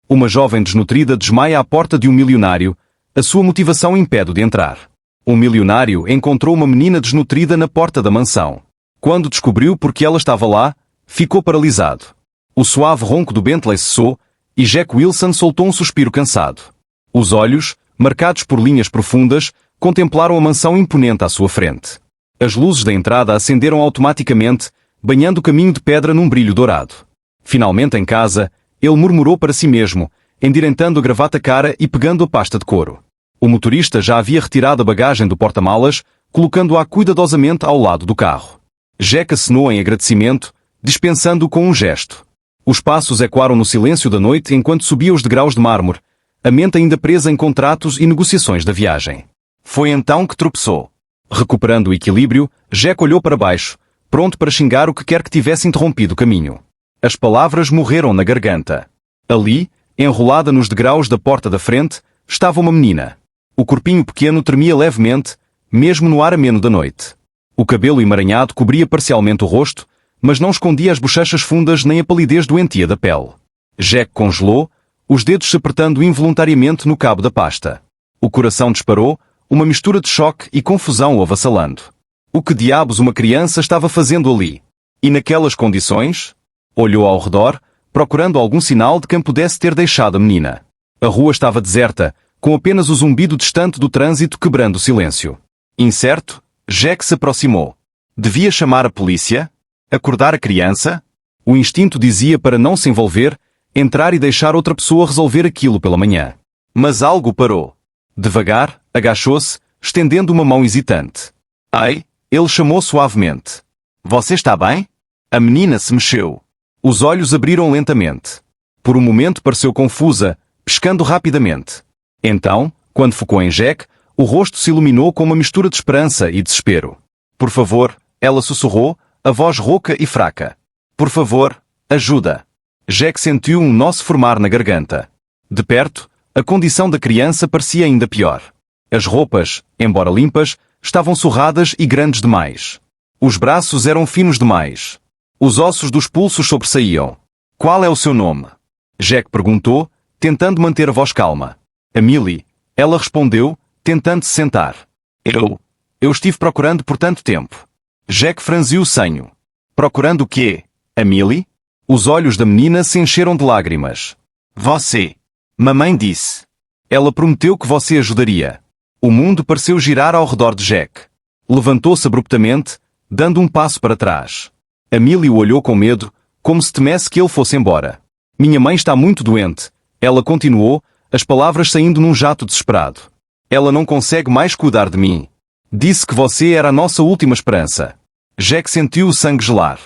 Uma jovem desnutrida desmaia à porta de um milionário, a sua motivação impede-o de entrar. Um milionário encontrou uma menina desnutrida na porta da mansão. Quando descobriu por que ela estava lá, ficou paralisado. O suave ronco do Bentley cessou, e Jack Wilson soltou um suspiro cansado. Os olhos, marcados por linhas profundas, contemplaram a mansão imponente à sua frente. As luzes da entrada acenderam automaticamente, banhando o caminho de pedra num brilho dourado. Finalmente em casa, ele murmurou para si mesmo, endireitando a gravata cara e pegando a pasta de couro. O motorista já havia retirado a bagagem do porta-malas, colocando-a cuidadosamente ao lado do carro. Jack acenou em agradecimento, dispensando-o com um gesto. Os passos ecoaram no silêncio da noite enquanto subia os degraus de mármore, a mente ainda presa em contratos e negociações da viagem. Foi então que tropeçou. Recuperando o equilíbrio, Jack olhou para baixo, pronto para xingar o que quer que tivesse interrompido o caminho. As palavras morreram na garganta. Ali, enrolada nos degraus da porta da frente, estava uma menina. O corpinho pequeno tremia levemente, mesmo no ar ameno da noite. O cabelo emaranhado cobria parcialmente o rosto, mas não escondia as bochechas fundas nem a palidez doentia da pele. Jack congelou, os dedos se apertando involuntariamente no cabo da pasta. O coração disparou, uma mistura de choque e confusão o avassalando. O que diabos uma criança estava fazendo ali? E naquelas condições? Olhou ao redor, procurando algum sinal de quem pudesse ter deixado a menina. A rua estava deserta, com apenas o zumbido distante do trânsito quebrando o silêncio. Incerto, Jack se aproximou. Devia chamar a polícia? Acordar a criança? O instinto dizia para não se envolver, entrar e deixar outra pessoa resolver aquilo pela manhã. Mas algo parou. Devagar, agachou-se, estendendo uma mão hesitante. Ei, ele chamou suavemente. Você está bem? A menina se mexeu. Os olhos abriram lentamente. Por um momento pareceu confusa, piscando rapidamente. Então, quando focou em Jack, o rosto se iluminou com uma mistura de esperança e desespero. Por favor, ela sussurrou, a voz rouca e fraca. Por favor, ajuda. Jack sentiu um nó se formar na garganta. De perto, a condição da criança parecia ainda pior. As roupas, embora limpas, estavam surradas e grandes demais. Os braços eram finos demais. Os ossos dos pulsos sobressaíam. Qual é o seu nome? Jack perguntou, tentando manter a voz calma. A Millie. Ela respondeu, tentando se sentar. Eu estive procurando por tanto tempo. Jack franziu o senho. Procurando o quê? A Millie? Os olhos da menina se encheram de lágrimas. Você. Mamãe disse. Ela prometeu que você ajudaria. O mundo pareceu girar ao redor de Jack. Levantou-se abruptamente, dando um passo para trás. A Millie o olhou com medo, como se temesse que ele fosse embora. Minha mãe está muito doente. Ela continuou, as palavras saindo num jato desesperado. Ela não consegue mais cuidar de mim. Disse que você era a nossa última esperança. Jack sentiu o sangue gelar.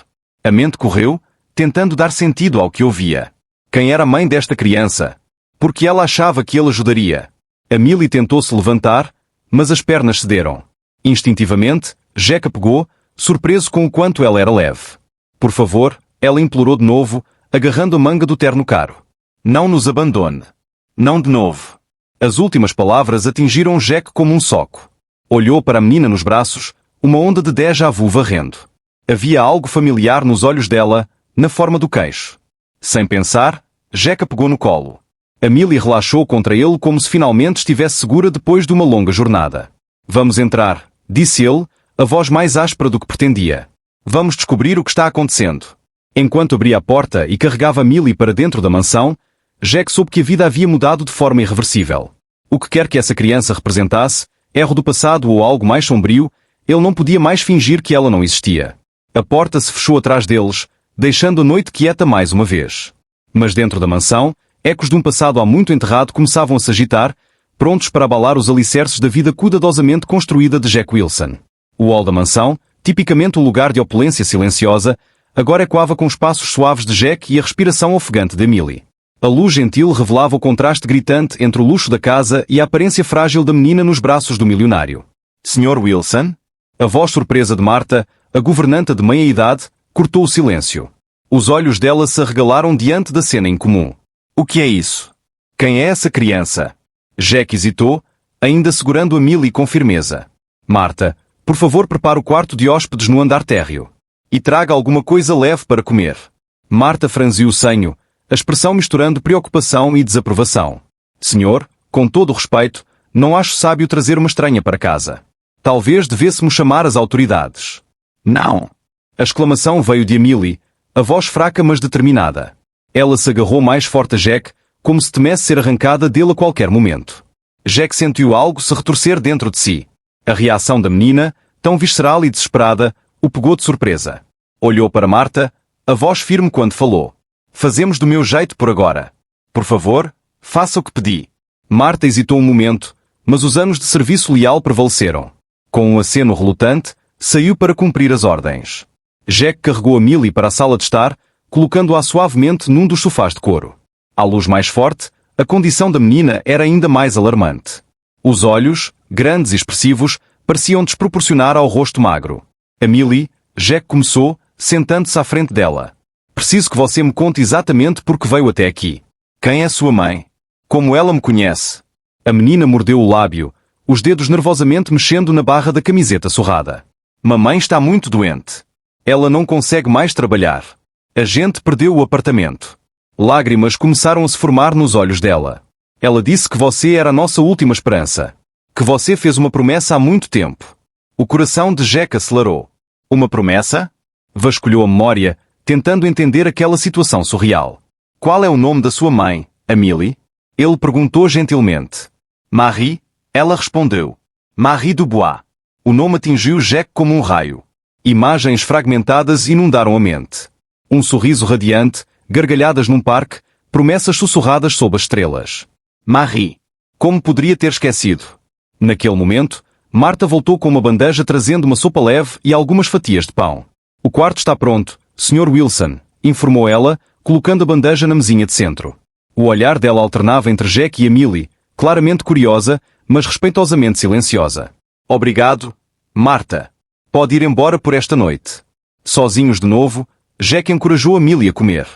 A mente correu, tentando dar sentido ao que ouvia. Quem era a mãe desta criança? Porque ela achava que ele ajudaria. A Millie tentou se levantar, mas as pernas cederam. Instintivamente, Jack a pegou, surpreso com o quanto ela era leve. Por favor, ela implorou de novo, agarrando a manga do terno caro. Não nos abandone. Não de novo. As últimas palavras atingiram Jack como um soco. Olhou para a menina nos braços, uma onda de déjà vu varrendo. Havia algo familiar nos olhos dela, na forma do queixo. Sem pensar, Jack a pegou no colo. A Millie relaxou contra ele como se finalmente estivesse segura depois de uma longa jornada. Vamos entrar, disse ele, a voz mais áspera do que pretendia. Vamos descobrir o que está acontecendo. Enquanto abria a porta e carregava a Millie para dentro da mansão, Jack soube que a vida havia mudado de forma irreversível. O que quer que essa criança representasse, erro do passado ou algo mais sombrio, ele não podia mais fingir que ela não existia. A porta se fechou atrás deles, deixando a noite quieta mais uma vez. Mas dentro da mansão, ecos de um passado há muito enterrado começavam a se agitar, prontos para abalar os alicerces da vida cuidadosamente construída de Jack Wilson. O hall da mansão, tipicamente um lugar de opulência silenciosa, agora ecoava com os passos suaves de Jack e a respiração ofegante de Millie. A luz gentil revelava o contraste gritante entre o luxo da casa e a aparência frágil da menina nos braços do milionário. Sr. Wilson? A voz surpresa de Marta, a governanta de meia-idade, cortou o silêncio. Os olhos dela se arregalaram diante da cena incomum. O que é isso? Quem é essa criança? Jack hesitou, ainda segurando a Millie com firmeza. Marta, por favor prepare o quarto de hóspedes no andar térreo. E traga alguma coisa leve para comer. Marta franziu o senho, a expressão misturando preocupação e desaprovação. Senhor, com todo o respeito, não acho sábio trazer uma estranha para casa. Talvez devêssemos chamar as autoridades. Não! A exclamação veio de Emily, a voz fraca mas determinada. Ela se agarrou mais forte a Jack, como se temesse ser arrancada dele a qualquer momento. Jack sentiu algo se retorcer dentro de si. A reação da menina, tão visceral e desesperada, o pegou de surpresa. Olhou para Marta, a voz firme quando falou. Fazemos do meu jeito por agora. Por favor, faça o que pedi. Marta hesitou um momento, mas os anos de serviço leal prevaleceram. Com um aceno relutante, saiu para cumprir as ordens. Jack carregou a Millie para a sala de estar, colocando-a suavemente num dos sofás de couro. À luz mais forte, a condição da menina era ainda mais alarmante. Os olhos, grandes e expressivos, pareciam desproporcionar ao rosto magro. A Millie, Jack começou, sentando-se à frente dela. Preciso que você me conte exatamente por que veio até aqui. Quem é sua mãe? Como ela me conhece? A menina mordeu o lábio, os dedos nervosamente mexendo na barra da camiseta surrada. Mamãe está muito doente. Ela não consegue mais trabalhar. A gente perdeu o apartamento. Lágrimas começaram a se formar nos olhos dela. Ela disse que você era a nossa última esperança. Que você fez uma promessa há muito tempo. O coração de Jack acelerou. Uma promessa? Vasculhou a memória, tentando entender aquela situação surreal. Qual é o nome da sua mãe, Amélie? Ele perguntou gentilmente. Marie? Ela respondeu. Marie Dubois. O nome atingiu Jack como um raio. Imagens fragmentadas inundaram a mente. Um sorriso radiante, gargalhadas num parque, promessas sussurradas sob as estrelas. Marie. Como poderia ter esquecido? Naquele momento, Marta voltou com uma bandeja trazendo uma sopa leve e algumas fatias de pão. O quarto está pronto, Sr. Wilson, informou ela, colocando a bandeja na mesinha de centro. O olhar dela alternava entre Jack e Amélie, claramente curiosa, mas respeitosamente silenciosa. Obrigado, Marta. Pode ir embora por esta noite. Sozinhos de novo, Jack encorajou Amélie a comer.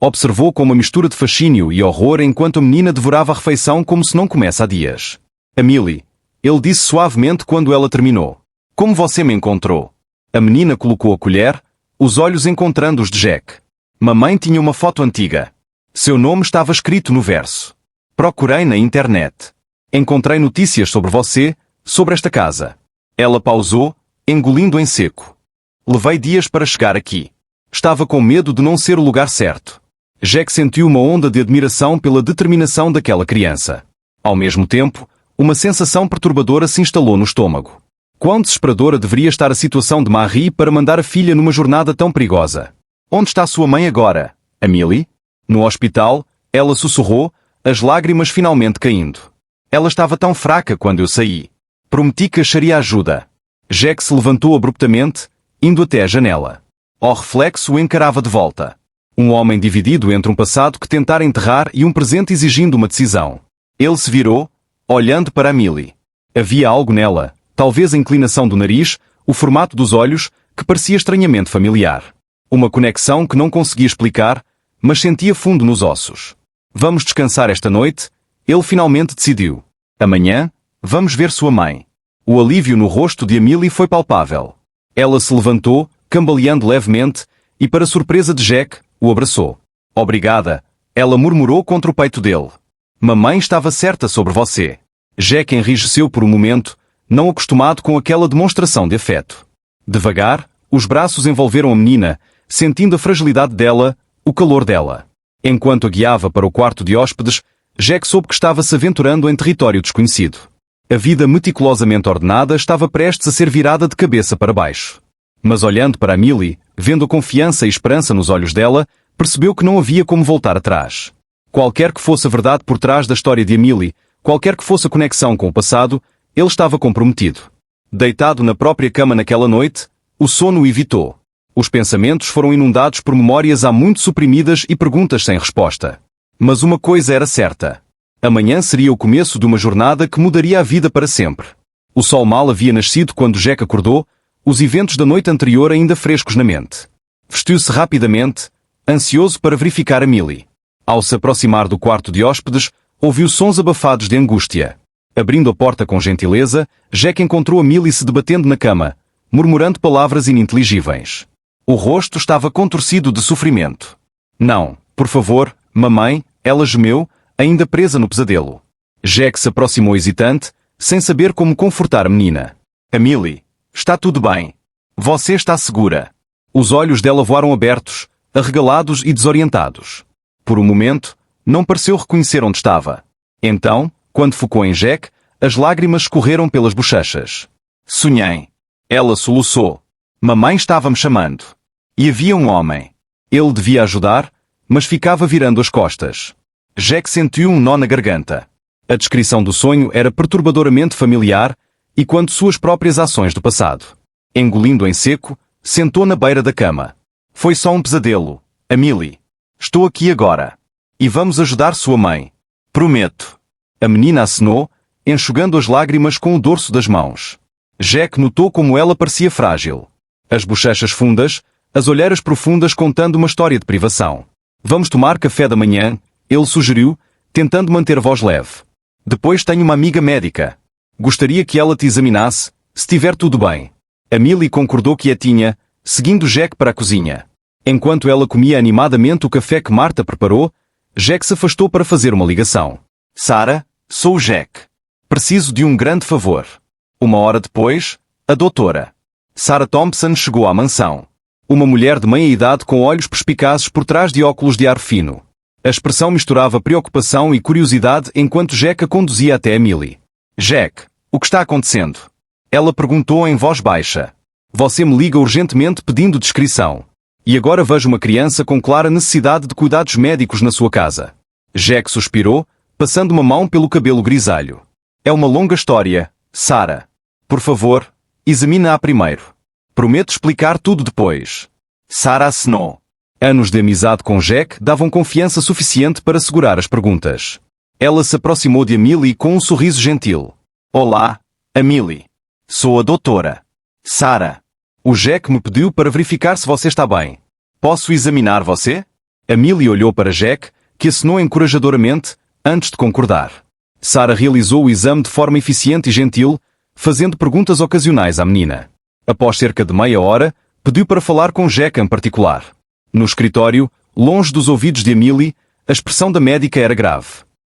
Observou com uma mistura de fascínio e horror enquanto a menina devorava a refeição como se não comesse há dias. Amélie, ele disse suavemente quando ela terminou. Como você me encontrou? A menina colocou a colher, os olhos encontrando os de Jack. Mamãe tinha uma foto antiga. Seu nome estava escrito no verso. Procurei na internet. Encontrei notícias sobre você, sobre esta casa. Ela pausou, engolindo em seco. Levei dias para chegar aqui. Estava com medo de não ser o lugar certo. Jack sentiu uma onda de admiração pela determinação daquela criança. Ao mesmo tempo, uma sensação perturbadora se instalou no estômago. Quão desesperadora deveria estar a situação de Marie para mandar a filha numa jornada tão perigosa? Onde está sua mãe agora, Amélie? No hospital, ela sussurrou, as lágrimas finalmente caindo. Ela estava tão fraca quando eu saí. Prometi que acharia ajuda. Jack se levantou abruptamente, indo até a janela. Ao reflexo o encarava de volta. Um homem dividido entre um passado que tentara enterrar e um presente exigindo uma decisão. Ele se virou, olhando para Amélie. Havia algo nela, talvez a inclinação do nariz, o formato dos olhos, que parecia estranhamente familiar. Uma conexão que não conseguia explicar, mas sentia fundo nos ossos. Vamos descansar esta noite, ele finalmente decidiu. Amanhã, vamos ver sua mãe. O alívio no rosto de Amélie foi palpável. Ela se levantou, cambaleando levemente, e para surpresa de Jack, o abraçou. Obrigada, ela murmurou contra o peito dele. Mamãe estava certa sobre você. Jack enrijeceu por um momento, não acostumado com aquela demonstração de afeto. Devagar, os braços envolveram a menina, sentindo a fragilidade dela, o calor dela. Enquanto a guiava para o quarto de hóspedes, Jack soube que estava se aventurando em território desconhecido. A vida meticulosamente ordenada estava prestes a ser virada de cabeça para baixo. Mas olhando para Amélie, vendo a confiança e esperança nos olhos dela, percebeu que não havia como voltar atrás. Qualquer que fosse a verdade por trás da história de Amélie, qualquer que fosse a conexão com o passado, ele estava comprometido. Deitado na própria cama naquela noite, o sono o evitou. Os pensamentos foram inundados por memórias há muito suprimidas e perguntas sem resposta. Mas uma coisa era certa. Amanhã seria o começo de uma jornada que mudaria a vida para sempre. O sol mal havia nascido quando Jack acordou, os eventos da noite anterior ainda frescos na mente. Vestiu-se rapidamente, ansioso para verificar Amélie. Ao se aproximar do quarto de hóspedes, ouviu sons abafados de angústia. Abrindo a porta com gentileza, Jack encontrou Amélie se debatendo na cama, murmurando palavras ininteligíveis. O rosto estava contorcido de sofrimento. Não, por favor, Mamãe, ela gemeu, ainda presa no pesadelo. Jack se aproximou hesitante, sem saber como confortar a menina. Amelie, está tudo bem. Você está segura. Os olhos dela voaram abertos, arregalados e desorientados. Por um momento, não pareceu reconhecer onde estava. Então, quando focou em Jack, as lágrimas escorreram pelas bochechas. Sonhei. Ela soluçou. Mamãe estava me chamando. E havia um homem. Ele devia ajudar, mas ficava virando as costas. Jack sentiu um nó na garganta. A descrição do sonho era perturbadoramente familiar, e quanto suas próprias ações do passado. Engolindo em seco, sentou na beira da cama. Foi só um pesadelo, Amelie. Estou aqui agora. E vamos ajudar sua mãe. Prometo. A menina acenou, enxugando as lágrimas com o dorso das mãos. Jack notou como ela parecia frágil. As bochechas fundas, as olheiras profundas contando uma história de privação. Vamos tomar café da manhã, ele sugeriu, tentando manter a voz leve. Depois tenho uma amiga médica. Gostaria que ela te examinasse, se estiver tudo bem. Amelie concordou quietinha, seguindo Jack para a cozinha. Enquanto ela comia animadamente o café que Marta preparou, Jack se afastou para fazer uma ligação. Sarah, sou o Jack. Preciso de um grande favor. Uma hora depois, a doutora Sarah Thompson chegou à mansão. Uma mulher de meia idade com olhos perspicazes por trás de óculos de ar fino. A expressão misturava preocupação e curiosidade enquanto Jack a conduzia até Amelie. Jack, o que está acontecendo? Ela perguntou em voz baixa. Você me liga urgentemente pedindo descrição. E agora vejo uma criança com clara necessidade de cuidados médicos na sua casa. Jack suspirou, passando uma mão pelo cabelo grisalho. É uma longa história, Sarah. Por favor, examina-a primeiro. Prometo explicar tudo depois. Sarah acenou. Anos de amizade com Jack davam confiança suficiente para segurar as perguntas. Ela se aproximou de Amelie com um sorriso gentil. Olá, Amelie. Sou a doutora Sarah. O Jack me pediu para verificar se você está bem. Posso examinar você? Amelie olhou para Jack, que acenou encorajadoramente, antes de concordar. Sarah realizou o exame de forma eficiente e gentil, fazendo perguntas ocasionais à menina. Após cerca de meia hora, pediu para falar com Jack em particular. No escritório, longe dos ouvidos de Amelie, a expressão da médica era grave.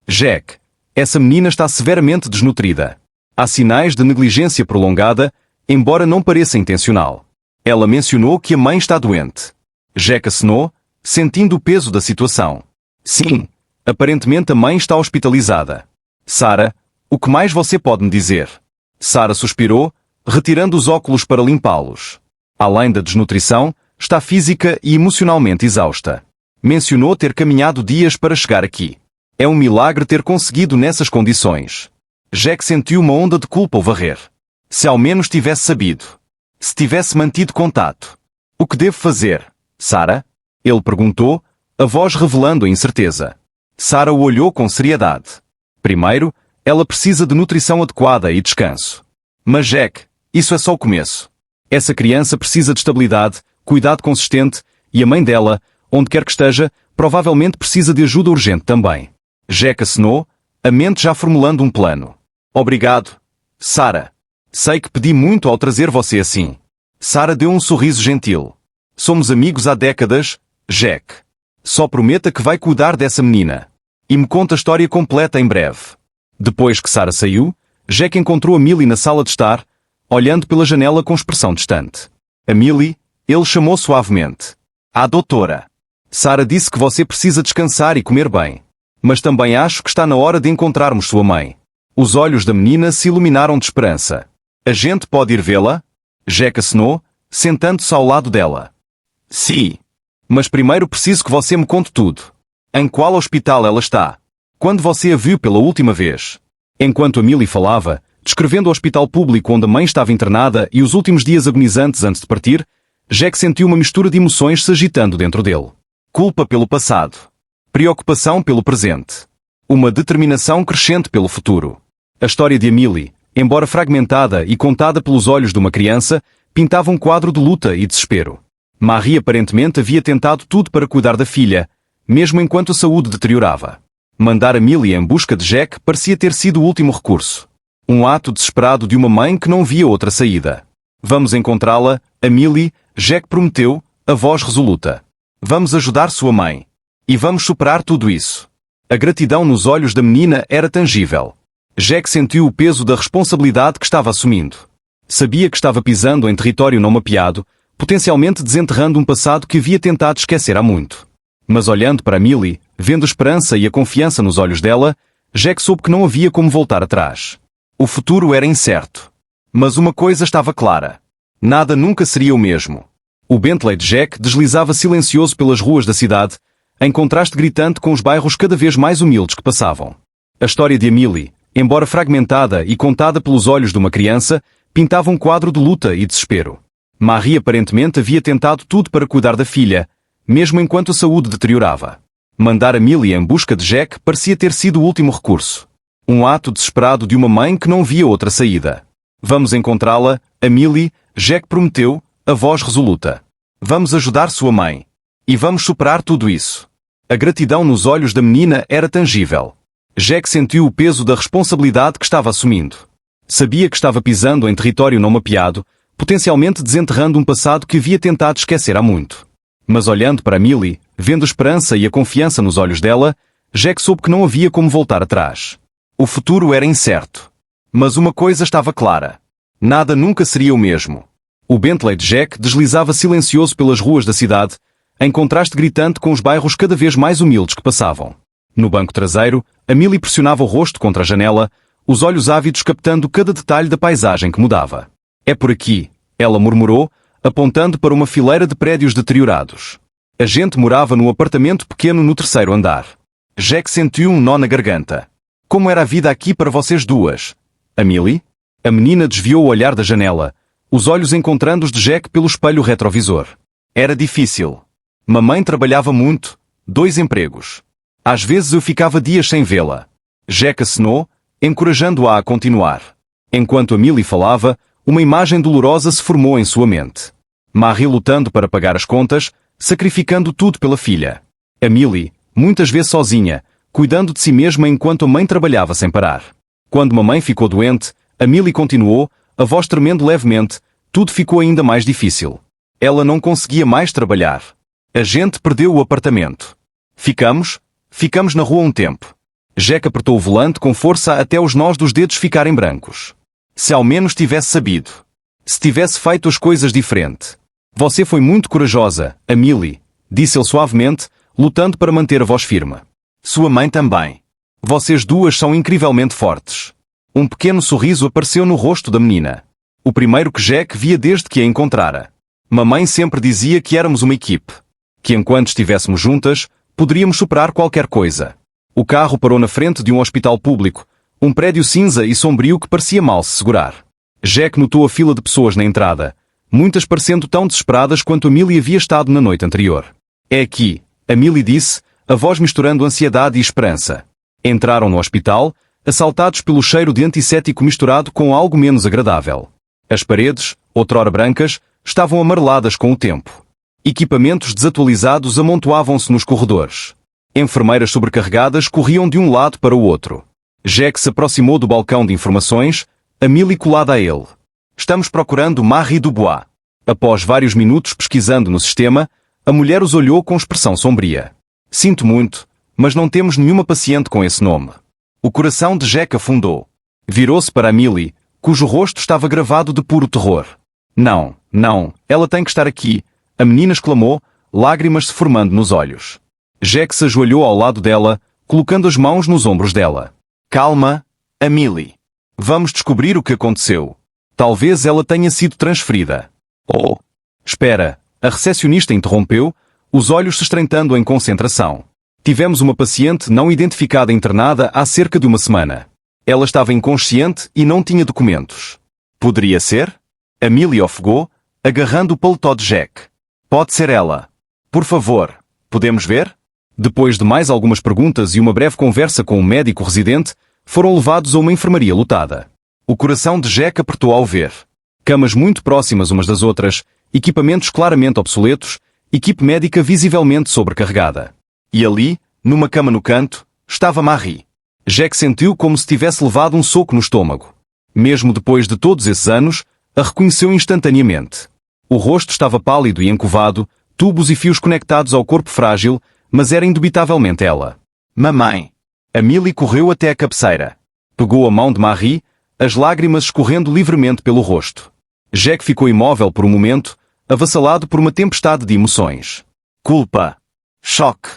Jack, essa menina está severamente desnutrida. Há sinais de negligência prolongada, embora não pareça intencional. Ela mencionou que a mãe está doente. Jack acenou, sentindo o peso da situação. Sim, aparentemente a mãe está hospitalizada. Sarah, o que mais você pode me dizer? Sarah suspirou, retirando os óculos para limpá-los. Além da desnutrição, está física e emocionalmente exausta. Mencionou ter caminhado dias para chegar aqui. É um milagre ter conseguido nessas condições. Jack sentiu uma onda de culpa ao varrer. Se ao menos tivesse sabido. Se tivesse mantido contato. O que devo fazer, Sarah? Ele perguntou, a voz revelando a incerteza. Sarah o olhou com seriedade. Primeiro, ela precisa de nutrição adequada e descanso. Mas Jack, isso é só o começo. Essa criança precisa de estabilidade, cuidado consistente, e a mãe dela, onde quer que esteja, provavelmente precisa de ajuda urgente também. Jack acenou, a mente já formulando um plano. Obrigado, Sarah. Sei que pedi muito ao trazer você assim. Sarah deu um sorriso gentil. Somos amigos há décadas, Jack. Só prometa que vai cuidar dessa menina. E me conta a história completa em breve. Depois que Sarah saiu, Jack encontrou Amelie na sala de estar, olhando pela janela com expressão distante. Amelie, ele chamou suavemente. Ah, doutora. Sarah disse que você precisa descansar e comer bem. Mas também acho que está na hora de encontrarmos sua mãe. Os olhos da menina se iluminaram de esperança. A gente pode ir vê-la? Jack acenou, sentando-se ao lado dela. Sim. Mas primeiro preciso que você me conte tudo. Em qual hospital ela está? Quando você a viu pela última vez? Enquanto Amelie falava, descrevendo o hospital público onde a mãe estava internada e os últimos dias agonizantes antes de partir, Jack sentiu uma mistura de emoções se agitando dentro dele. Culpa pelo passado. Preocupação pelo presente. Uma determinação crescente pelo futuro. A história de Amelie, embora fragmentada e contada pelos olhos de uma criança, pintava um quadro de luta e desespero. Marie aparentemente havia tentado tudo para cuidar da filha, mesmo enquanto a saúde deteriorava. Mandar Amelie em busca de Jack parecia ter sido o último recurso. Um ato desesperado de uma mãe que não via outra saída. Vamos encontrá-la, Amelie, Jack prometeu, a voz resoluta. Vamos ajudar sua mãe. E vamos superar tudo isso. A gratidão nos olhos da menina era tangível. Jack sentiu o peso da responsabilidade que estava assumindo. Sabia que estava pisando em território não mapeado, potencialmente desenterrando um passado que havia tentado esquecer há muito. Mas olhando para Millie, vendo a esperança e a confiança nos olhos dela, Jack soube que não havia como voltar atrás. O futuro era incerto. Mas uma coisa estava clara. Nada nunca seria o mesmo. O Bentley de Jack deslizava silencioso pelas ruas da cidade, em contraste gritante com os bairros cada vez mais humildes que passavam. A história de Millie, embora fragmentada e contada pelos olhos de uma criança, pintava um quadro de luta e desespero. Marie aparentemente havia tentado tudo para cuidar da filha, mesmo enquanto a saúde deteriorava. Mandar a Millie em busca de Jack parecia ter sido o último recurso. Um ato desesperado de uma mãe que não via outra saída. Vamos encontrá-la, a Millie, Jack prometeu, a voz resoluta. Vamos ajudar sua mãe. E vamos superar tudo isso. A gratidão nos olhos da menina era tangível. Jack sentiu o peso da responsabilidade que estava assumindo. Sabia que estava pisando em território não mapeado, potencialmente desenterrando um passado que havia tentado esquecer há muito. Mas olhando para Millie, vendo a esperança e a confiança nos olhos dela, Jack soube que não havia como voltar atrás. O futuro era incerto. Mas uma coisa estava clara. Nada nunca seria o mesmo. O Bentley de Jack deslizava silencioso pelas ruas da cidade, em contraste gritante com os bairros cada vez mais humildes que passavam. No banco traseiro, a Millie pressionava o rosto contra a janela, os olhos ávidos captando cada detalhe da paisagem que mudava. É por aqui, ela murmurou, apontando para uma fileira de prédios deteriorados. A gente morava num apartamento pequeno no terceiro andar. Jack sentiu um nó na garganta. Como era a vida aqui para vocês duas? A Millie? A menina desviou o olhar da janela, os olhos encontrando os de Jack pelo espelho retrovisor. Era difícil. Mamãe trabalhava muito, 2 empregos. Às vezes eu ficava dias sem vê-la. Jack acenou, encorajando-a a continuar. Enquanto a Millie falava, uma imagem dolorosa se formou em sua mente. Marie lutando para pagar as contas, sacrificando tudo pela filha. A Millie, muitas vezes sozinha, cuidando de si mesma enquanto a mãe trabalhava sem parar. Quando mamãe ficou doente, a Millie continuou, a voz tremendo levemente, tudo ficou ainda mais difícil. Ela não conseguia mais trabalhar. A gente perdeu o apartamento. Ficamos na rua um tempo. Jack apertou o volante com força até os nós dos dedos ficarem brancos. Se ao menos tivesse sabido. Se tivesse feito as coisas diferente. Você foi muito corajosa, a Millie, disse ele suavemente, lutando para manter a voz firme. Sua mãe também. Vocês duas são incrivelmente fortes. Um pequeno sorriso apareceu no rosto da menina. O primeiro que Jack via desde que a encontrara. Mamãe sempre dizia que éramos uma equipe. Que enquanto estivéssemos juntas, poderíamos superar qualquer coisa. O carro parou na frente de um hospital público, um prédio cinza e sombrio que parecia mal se segurar. Jack notou a fila de pessoas na entrada, muitas parecendo tão desesperadas quanto a Millie havia estado na noite anterior. É aqui, a Millie disse, a voz misturando ansiedade e esperança. Entraram no hospital, assaltados pelo cheiro de antisséptico misturado com algo menos agradável. As paredes, outrora brancas, estavam amareladas com o tempo. Equipamentos desatualizados amontoavam-se nos corredores. Enfermeiras sobrecarregadas corriam de um lado para o outro. Jack se aproximou do balcão de informações, a Millie colada a ele. Estamos procurando Marie Dubois. Após vários minutos pesquisando no sistema, a mulher os olhou com expressão sombria. Sinto muito, mas não temos nenhuma paciente com esse nome. O coração de Jack afundou. Virou-se para a Millie, cujo rosto estava gravado de puro terror. Não, ela tem que estar aqui, a menina exclamou, lágrimas se formando nos olhos. Jack se ajoelhou ao lado dela, colocando as mãos nos ombros dela. Calma, a Millie. Vamos descobrir o que aconteceu. Talvez ela tenha sido transferida. Oh! Espera, a recepcionista interrompeu, os olhos se estreitando em concentração. Tivemos uma paciente não identificada internada há cerca de uma semana. Ela estava inconsciente e não tinha documentos. Poderia ser? A Millie ofegou, agarrando o paletó de Jack. Pode ser ela. Por favor, podemos ver? Depois de mais algumas perguntas e uma breve conversa com um médico residente, foram levados a uma enfermaria lotada. O coração de Jack apertou ao ver. Camas muito próximas umas das outras, equipamentos claramente obsoletos, equipe médica visivelmente sobrecarregada. E ali, numa cama no canto, estava Marie. Jack sentiu como se tivesse levado um soco no estômago. Mesmo depois de todos esses anos, a reconheceu instantaneamente. O rosto estava pálido e encovado, tubos e fios conectados ao corpo frágil, Mas era indubitavelmente ela. Mamãe! Amélie correu até a cabeceira. Pegou a mão de Marie, as lágrimas escorrendo livremente pelo rosto. Jack ficou imóvel por um momento, avassalado por uma tempestade de emoções. Culpa, choque,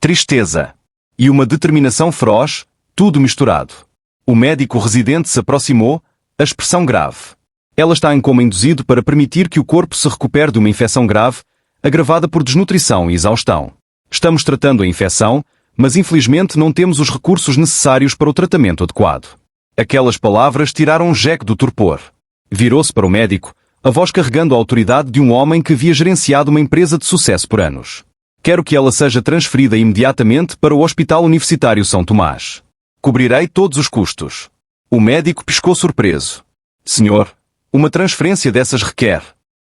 tristeza e uma determinação feroz, tudo misturado. O médico residente se aproximou, a expressão grave. Ela está em coma induzido para permitir que o corpo se recupere de uma infecção grave, agravada por desnutrição e exaustão. Estamos tratando a infecção, mas infelizmente não temos os recursos necessários para o tratamento adequado. Aquelas palavras tiraram Jack do torpor. Virou-se para o médico, a voz carregando a autoridade de um homem que havia gerenciado uma empresa de sucesso por anos. Quero que ela seja transferida imediatamente para o Hospital Universitário São Tomás. Cobrirei todos os custos. O médico piscou surpreso. Senhor, uma transferência dessas requer.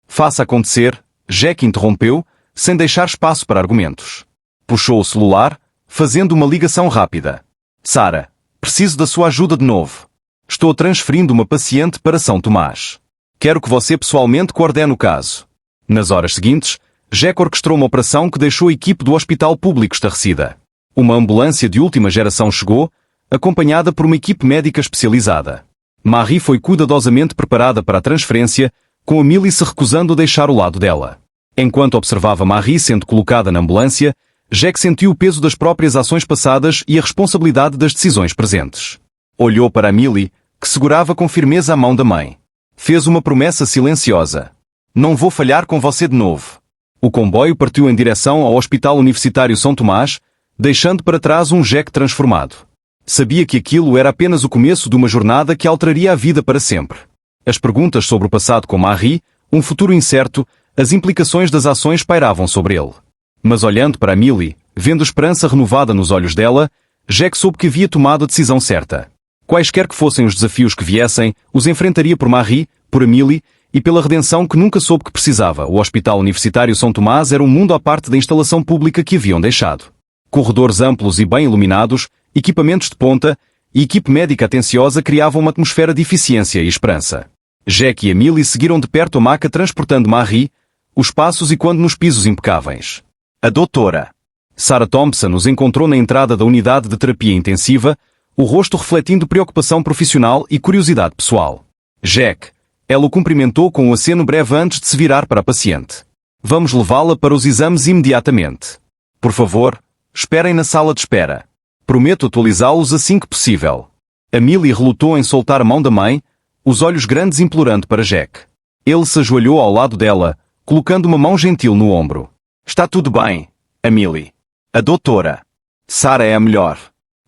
Faça acontecer, Jack interrompeu, sem deixar espaço para argumentos. Puxou o celular, fazendo uma ligação rápida. Sarah, preciso da sua ajuda de novo. Estou transferindo uma paciente para São Tomás. Quero que você pessoalmente coordene o caso. Nas horas seguintes, Jack orquestrou uma operação que deixou a equipe do hospital público estarrecida. Uma ambulância de última geração chegou, acompanhada por uma equipe médica especializada. Marie foi cuidadosamente preparada para a transferência, com Amélie se recusando a deixar o lado dela. Enquanto observava Marie sendo colocada na ambulância, Jack sentiu o peso das próprias ações passadas e a responsabilidade das decisões presentes. Olhou para Amélie, que segurava com firmeza a mão da mãe. Fez uma promessa silenciosa. Não vou falhar com você de novo. O comboio partiu em direção ao Hospital Universitário São Tomás, deixando para trás um Jack transformado. Sabia que aquilo era apenas o começo de uma jornada que alteraria a vida para sempre. As perguntas sobre o passado com Marie, um futuro incerto, as implicações das ações pairavam sobre ele. Mas olhando para Amélie, vendo esperança renovada nos olhos dela, Jack soube que havia tomado a decisão certa. Quaisquer que fossem os desafios que viessem, os enfrentaria por Marie, por Amélie e pela redenção que nunca soube que precisava. O Hospital Universitário São Tomás era um mundo à parte da instalação pública que haviam deixado. Corredores amplos e bem iluminados, equipamentos de ponta e equipe médica atenciosa criavam uma atmosfera de eficiência e esperança. Jack e Amélie seguiram de perto a maca transportando Marie, os passos e quando nos pisos impecáveis. A doutora Sarah Thompson os encontrou na entrada da unidade de terapia intensiva, o rosto refletindo preocupação profissional e curiosidade pessoal. Jack, ela o cumprimentou com um aceno breve antes de se virar para a paciente. Vamos levá-la para os exames imediatamente. Por favor, esperem na sala de espera. Prometo atualizá-los assim que possível. Amélie relutou em soltar a mão da mãe, os olhos grandes implorando para Jack. Ele se ajoelhou ao lado dela, colocando uma mão gentil no ombro. Está tudo bem, Amélie. A doutora Sarah é a melhor.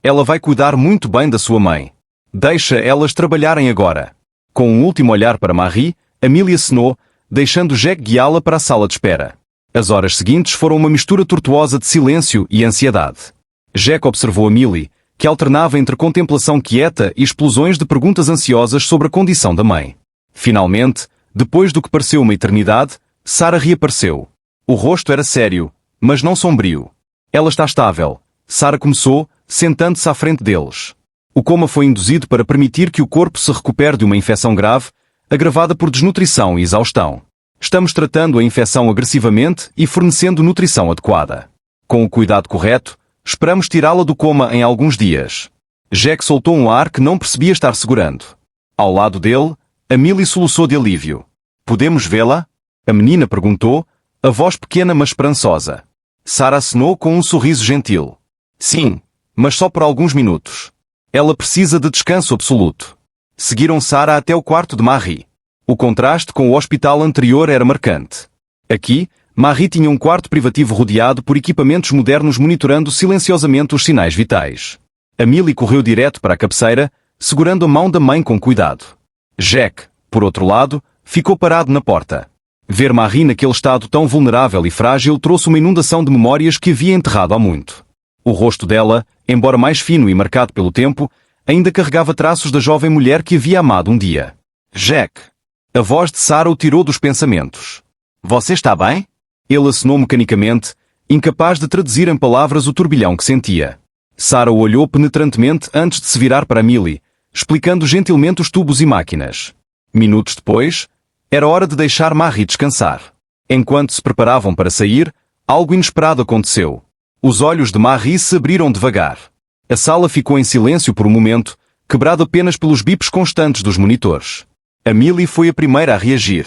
Ela vai cuidar muito bem da sua mãe. Deixa elas trabalharem agora. Com um último olhar para Marie, Amélie acenou, deixando Jack guiá-la para a sala de espera. As horas seguintes foram uma mistura tortuosa de silêncio e ansiedade. Jack observou Amélie, que alternava entre contemplação quieta e explosões de perguntas ansiosas sobre a condição da mãe. Finalmente, depois do que pareceu uma eternidade, Sarah reapareceu. O rosto era sério, mas não sombrio. Ela está estável. Sarah começou, sentando-se à frente deles. O coma foi induzido para permitir que o corpo se recupere de uma infecção grave, agravada por desnutrição e exaustão. Estamos tratando a infecção agressivamente e fornecendo nutrição adequada. Com o cuidado correto, esperamos tirá-la do coma em alguns dias. Jack soltou um ar que não percebia estar segurando. Ao lado dele, Amélie soluçou de alívio. Podemos vê-la? A menina perguntou, a voz pequena mas esperançosa. Sarah acenou com um sorriso gentil. Sim, mas só por alguns minutos. Ela precisa de descanso absoluto. Seguiram Sarah até o quarto de Marie. O contraste com o hospital anterior era marcante. Aqui, Marie tinha um quarto privativo rodeado por equipamentos modernos monitorando silenciosamente os sinais vitais. Amélie correu direto para a cabeceira, segurando a mão da mãe com cuidado. Jack, por outro lado, ficou parado na porta. Ver Marie naquele estado tão vulnerável e frágil trouxe uma inundação de memórias que havia enterrado há muito. O rosto dela, embora mais fino e marcado pelo tempo, ainda carregava traços da jovem mulher que havia amado um dia. Jack. A voz de Sarah o tirou dos pensamentos. Você está bem? Ele acenou mecanicamente, incapaz de traduzir em palavras o turbilhão que sentia. Sarah o olhou penetrantemente antes de se virar para Amélie, explicando gentilmente os tubos e máquinas. Minutos depois, era hora de deixar Marie descansar. Enquanto se preparavam para sair, algo inesperado aconteceu. Os olhos de Marie se abriram devagar. A sala ficou em silêncio por um momento, quebrado apenas pelos bips constantes dos monitores. A Millie foi a primeira a reagir.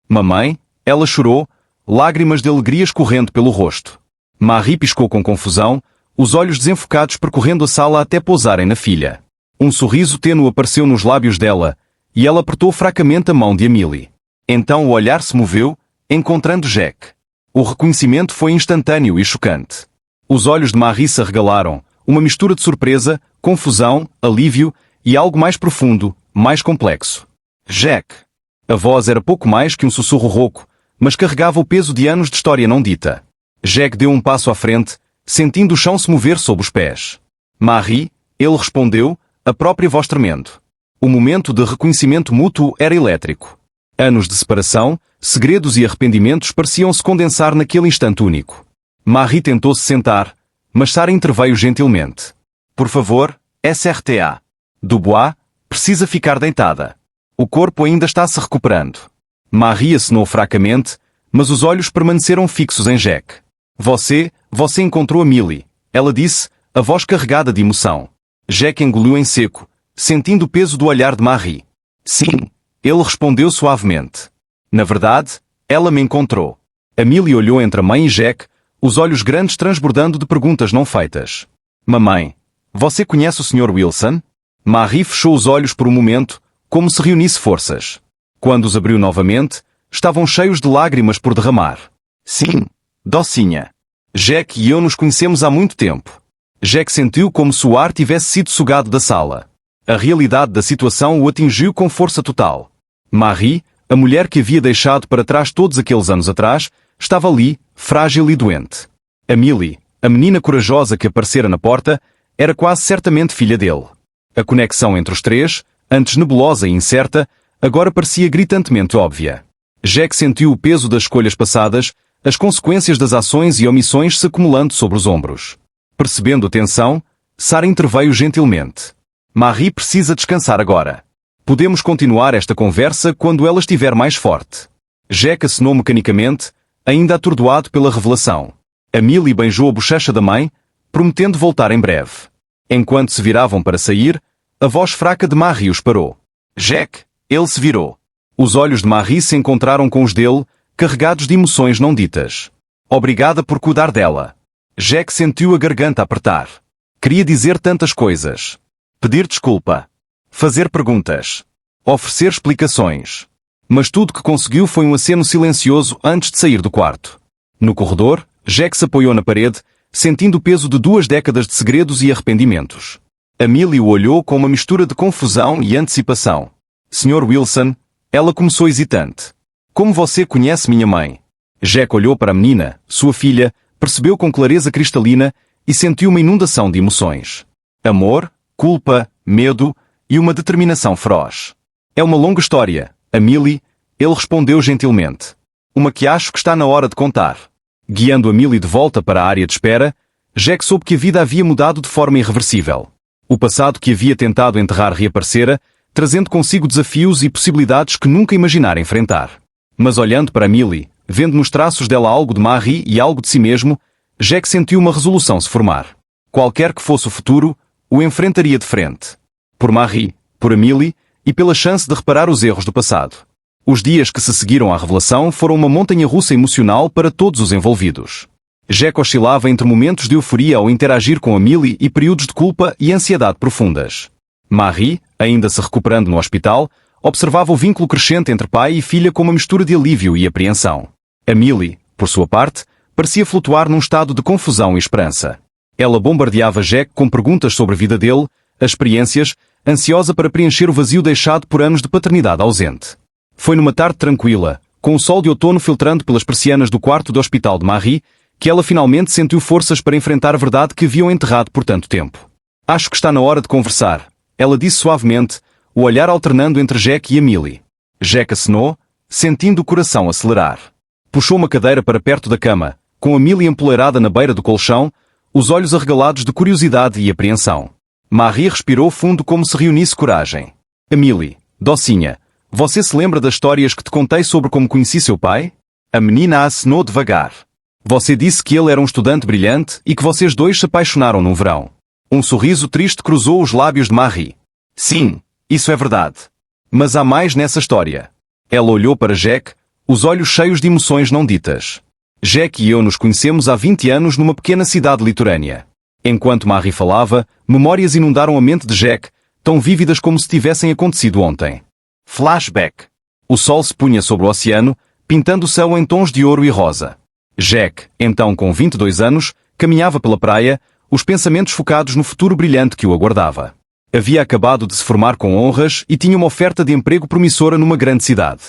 Mamãe, ela chorou, lágrimas de alegria escorrendo pelo rosto. Marie piscou com confusão, os olhos desenfocados percorrendo a sala até pousarem na filha. Um sorriso tênue apareceu nos lábios dela, e ela apertou fracamente a mão de Amélie. Então o olhar se moveu, encontrando Jack. O reconhecimento foi instantâneo e chocante. Os olhos de Marie se arregalaram, uma mistura de surpresa, confusão, alívio e algo mais profundo, mais complexo. Jack. A voz era pouco mais que um sussurro rouco, mas carregava o peso de anos de história não dita. Jack deu um passo à frente, sentindo o chão se mover sob os pés. Marie, ele respondeu, a própria voz tremendo. O momento de reconhecimento mútuo era elétrico. Anos de separação, segredos e arrependimentos pareciam se condensar naquele instante único. Marie tentou se sentar, mas Sarah interveio gentilmente. Por favor, SRTA. Dubois, precisa ficar deitada. O corpo ainda está se recuperando. Marie acenou fracamente, mas os olhos permaneceram fixos em Jack. Você encontrou a Millie, ela disse, a voz carregada de emoção. Jack engoliu em seco, sentindo o peso do olhar de Marie. Sim, ele respondeu suavemente. Na verdade, ela me encontrou. A Millie olhou entre a mãe e Jack, os olhos grandes transbordando de perguntas não feitas. Mamãe, você conhece o Sr. Wilson? Marie fechou os olhos por um momento, como se reunisse forças. Quando os abriu novamente, estavam cheios de lágrimas por derramar. Sim, docinha. Jack e eu nos conhecemos há muito tempo. Jack sentiu como se o ar tivesse sido sugado da sala. A realidade da situação o atingiu com força total. Marie, a mulher que havia deixado para trás todos aqueles anos atrás, estava ali, frágil e doente. Amélie, a menina corajosa que aparecera na porta, era quase certamente filha dele. A conexão entre os três, antes nebulosa e incerta, agora parecia gritantemente óbvia. Jack sentiu o peso das escolhas passadas, as consequências das ações e omissões se acumulando sobre os ombros. Percebendo a tensão, Sarah interveio gentilmente. Marie precisa descansar agora. Podemos continuar esta conversa quando ela estiver mais forte. Jack acenou mecanicamente, ainda atordoado pela revelação. Amélie beijou a bochecha da mãe, prometendo voltar em breve. Enquanto se viravam para sair, a voz fraca de Marie os parou. Jack, ele se virou. Os olhos de Marie se encontraram com os dele, carregados de emoções não ditas. Obrigada por cuidar dela. Jack sentiu a garganta apertar. Queria dizer tantas coisas. Pedir desculpa. Fazer perguntas. Oferecer explicações. Mas tudo que conseguiu foi um aceno silencioso antes de sair do quarto. No corredor, Jack se apoiou na parede, sentindo o peso de 2 décadas de segredos e arrependimentos. Amélie o olhou com uma mistura de confusão e antecipação. Sr. Wilson, ela começou hesitante. Como você conhece minha mãe? Jack olhou para a menina, sua filha, percebeu com clareza cristalina e sentiu uma inundação de emoções. Amor, culpa, medo e uma determinação feroz. É uma longa história, Amélie, ele respondeu gentilmente. Uma que acho que está na hora de contar. Guiando Amélie de volta para a área de espera, Jack soube que a vida havia mudado de forma irreversível. O passado que havia tentado enterrar reaparecera, trazendo consigo desafios e possibilidades que nunca imaginara enfrentar. Mas olhando para Amélie, vendo nos traços dela algo de Marie e algo de si mesmo, Jack sentiu uma resolução se formar. Qualquer que fosse o futuro, o enfrentaria de frente. Por Marie, por Amélie e pela chance de reparar os erros do passado. Os dias que se seguiram à revelação foram uma montanha-russa emocional para todos os envolvidos. Jack oscilava entre momentos de euforia ao interagir com Amélie e períodos de culpa e ansiedade profundas. Marie, ainda se recuperando no hospital, observava o vínculo crescente entre pai e filha com uma mistura de alívio e apreensão. Amélie, por sua parte, parecia flutuar num estado de confusão e esperança. Ela bombardeava Jack com perguntas sobre a vida dele, as experiências, ansiosa para preencher o vazio deixado por anos de paternidade ausente. Foi numa tarde tranquila, com o sol de outono filtrando pelas persianas do quarto do hospital de Marie, que ela finalmente sentiu forças para enfrentar a verdade que haviam enterrado por tanto tempo. Acho que está na hora de conversar, ela disse suavemente, o olhar alternando entre Jack e Amélie. Jack acenou, sentindo o coração acelerar. Puxou uma cadeira para perto da cama, com Amélie empoleirada na beira do colchão, os olhos arregalados de curiosidade e apreensão. Marie respirou fundo como se reunisse coragem. Amélie, docinha, você se lembra das histórias que te contei sobre como conheci seu pai? A menina acenou devagar. Você disse que ele era um estudante brilhante e que vocês dois se apaixonaram num verão. Um sorriso triste cruzou os lábios de Marie. Sim, isso é verdade. Mas há mais nessa história. Ela olhou para Jack, os olhos cheios de emoções não ditas. Jack e eu nos conhecemos há 20 anos numa pequena cidade litorânea. Enquanto Marie falava, memórias inundaram a mente de Jack, tão vívidas como se tivessem acontecido ontem. Flashback. O sol se punha sobre o oceano, pintando o céu em tons de ouro e rosa. Jack, então com 22 anos, caminhava pela praia, os pensamentos focados no futuro brilhante que o aguardava. Havia acabado de se formar com honras e tinha uma oferta de emprego promissora numa grande cidade.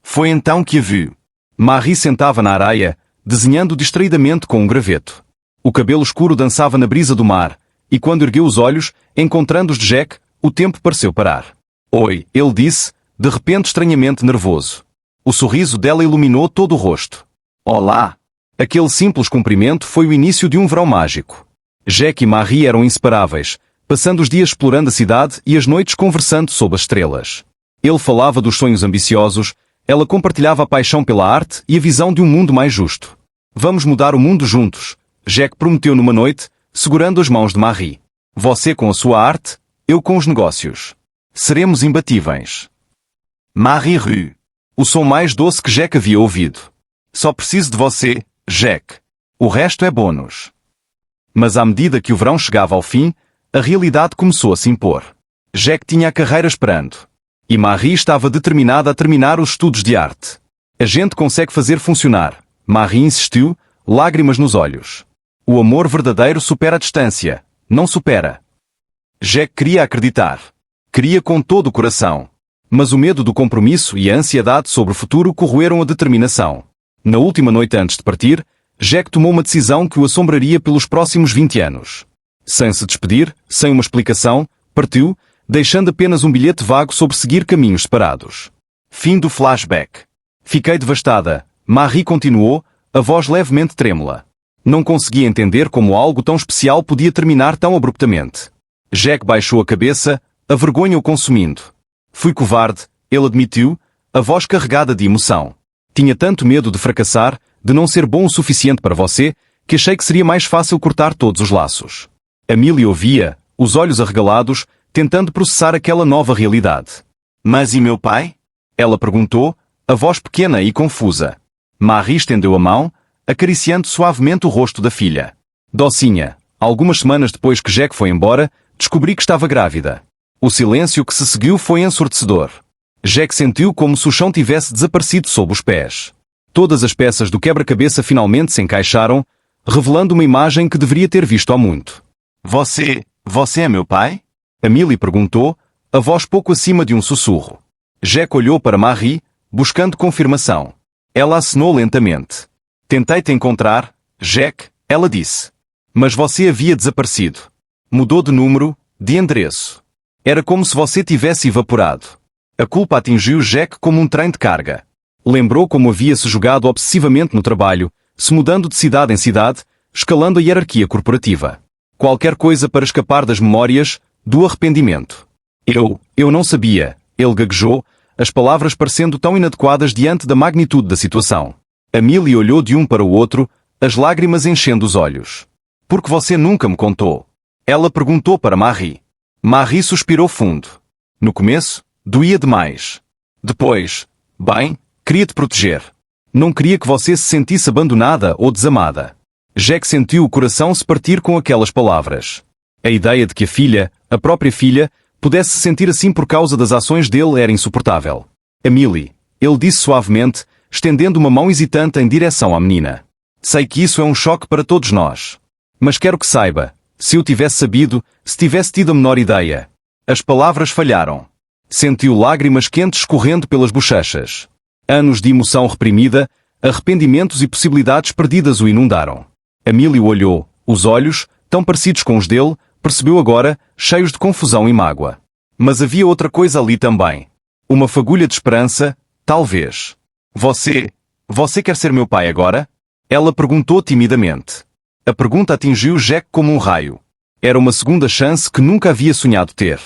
Foi então que a viu. Marie sentava na areia, desenhando distraidamente com um graveto. O cabelo escuro dançava na brisa do mar, e quando ergueu os olhos, encontrando os de Jack, o tempo pareceu parar. Oi, ele disse, de repente estranhamente nervoso. O sorriso dela iluminou todo o rosto. Olá! Aquele simples cumprimento foi o início de um verão mágico. Jack e Marie eram inseparáveis, passando os dias explorando a cidade e as noites conversando sob as estrelas. Ele falava dos sonhos ambiciosos, ela compartilhava a paixão pela arte e a visão de um mundo mais justo. Vamos mudar o mundo juntos, Jack prometeu numa noite, segurando as mãos de Marie. Você com a sua arte, eu com os negócios. Seremos imbatíveis. Marie riu. O som mais doce que Jack havia ouvido. Só preciso de você, Jack. O resto é bônus. Mas à medida que o verão chegava ao fim, a realidade começou a se impor. Jack tinha a carreira esperando. E Marie estava determinada a terminar os estudos de arte. A gente consegue fazer funcionar, Marie insistiu, lágrimas nos olhos. O amor verdadeiro supera a distância, não supera. Jack queria acreditar. Queria com todo o coração. Mas o medo do compromisso e a ansiedade sobre o futuro corroeram a determinação. Na última noite antes de partir, Jack tomou uma decisão que o assombraria pelos próximos 20 anos. Sem se despedir, sem uma explicação, partiu, deixando apenas um bilhete vago sobre seguir caminhos separados. Fim do flashback. Fiquei devastada, Marie continuou, a voz levemente trêmula. Não conseguia entender como algo tão especial podia terminar tão abruptamente. Jack baixou a cabeça, a vergonha o consumindo. Fui covarde, ele admitiu, a voz carregada de emoção. Tinha tanto medo de fracassar, de não ser bom o suficiente para você, que achei que seria mais fácil cortar todos os laços. Amelia ouvia, os olhos arregalados, tentando processar aquela nova realidade. Mas e meu pai? Ela perguntou, a voz pequena e confusa. Marie estendeu a mão, acariciando suavemente o rosto da filha. Docinha, algumas semanas depois que Jack foi embora, descobri que estava grávida. O silêncio que se seguiu foi ensurdecedor. Jack sentiu como se o chão tivesse desaparecido sob os pés. Todas as peças do quebra-cabeça finalmente se encaixaram, revelando uma imagem que deveria ter visto há muito. Você é meu pai? Amelie perguntou, a voz pouco acima de um sussurro. Jack olhou para Marie, buscando confirmação. Ela acenou lentamente. Tentei te encontrar, Jack, ela disse. Mas você havia desaparecido. Mudou de número, de endereço. Era como se você tivesse evaporado. A culpa atingiu Jack como um trem de carga. Lembrou como havia se jogado obsessivamente no trabalho, se mudando de cidade em cidade, escalando a hierarquia corporativa. Qualquer coisa para escapar das memórias, do arrependimento. Eu não sabia, ele gaguejou, as palavras parecendo tão inadequadas diante da magnitude da situação. Amelie olhou de um para o outro, as lágrimas enchendo os olhos. Por que você nunca me contou? Ela perguntou para Marie. Marie suspirou fundo. No começo, doía demais. Depois, bem, queria te proteger. Não queria que você se sentisse abandonada ou desamada. Jack sentiu o coração se partir com aquelas palavras. A ideia de que a filha, a própria filha, pudesse se sentir assim por causa das ações dele era insuportável. Amelie, ele disse suavemente, estendendo uma mão hesitante em direção à menina. Sei que isso é um choque para todos nós. Mas quero que saiba, se eu tivesse sabido, se tivesse tido a menor ideia. As palavras falharam. Sentiu lágrimas quentes escorrendo pelas bochechas. Anos de emoção reprimida, arrependimentos e possibilidades perdidas o inundaram. Amelie o olhou, os olhos, tão parecidos com os dele, percebeu agora, cheios de confusão e mágoa. Mas havia outra coisa ali também. Uma fagulha de esperança, talvez. Você quer ser meu pai agora? Ela perguntou timidamente. A pergunta atingiu Jack como um raio. Era uma segunda chance que nunca havia sonhado ter.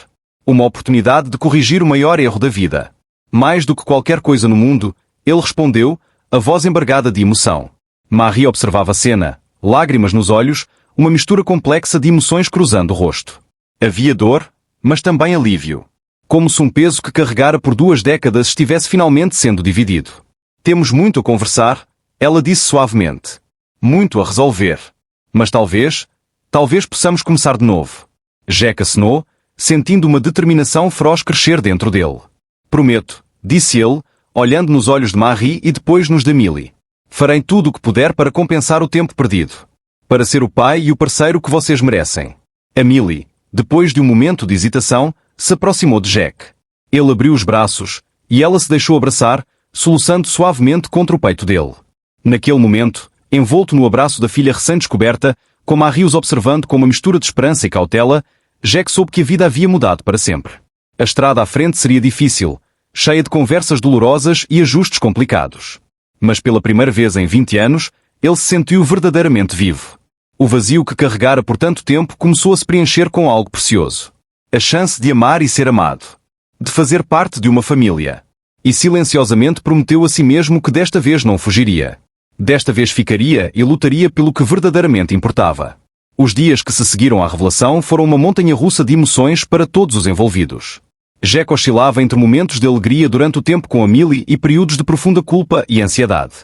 Uma oportunidade de corrigir o maior erro da vida. Mais do que qualquer coisa no mundo, ele respondeu, a voz embargada de emoção. Marie observava a cena, lágrimas nos olhos, uma mistura complexa de emoções cruzando o rosto. Havia dor, mas também alívio. Como se um peso que carregara por 2 décadas estivesse finalmente sendo dividido. Temos muito a conversar, ela disse suavemente. Muito a resolver. Mas talvez possamos começar de novo. Jack acenou, sentindo uma determinação feroz crescer dentro dele. Prometo, disse ele, olhando nos olhos de Marie e depois nos de Millie. Farei tudo o que puder para compensar o tempo perdido. Para ser o pai e o parceiro que vocês merecem. A Millie, depois de um momento de hesitação, se aproximou de Jack. Ele abriu os braços, e ela se deixou abraçar, soluçando suavemente contra o peito dele. Naquele momento, envolto no abraço da filha recém-descoberta, com Marie os observando com uma mistura de esperança e cautela, Jack soube que a vida havia mudado para sempre. A estrada à frente seria difícil, cheia de conversas dolorosas e ajustes complicados. Mas pela primeira vez em 20 anos, ele se sentiu verdadeiramente vivo. O vazio que carregara por tanto tempo começou a se preencher com algo precioso. A chance de amar e ser amado. De fazer parte de uma família. E silenciosamente prometeu a si mesmo que desta vez não fugiria. Desta vez ficaria e lutaria pelo que verdadeiramente importava. Os dias que se seguiram à revelação foram uma montanha-russa de emoções para todos os envolvidos. Jack oscilava entre momentos de alegria durante o tempo com a Millie e períodos de profunda culpa e ansiedade.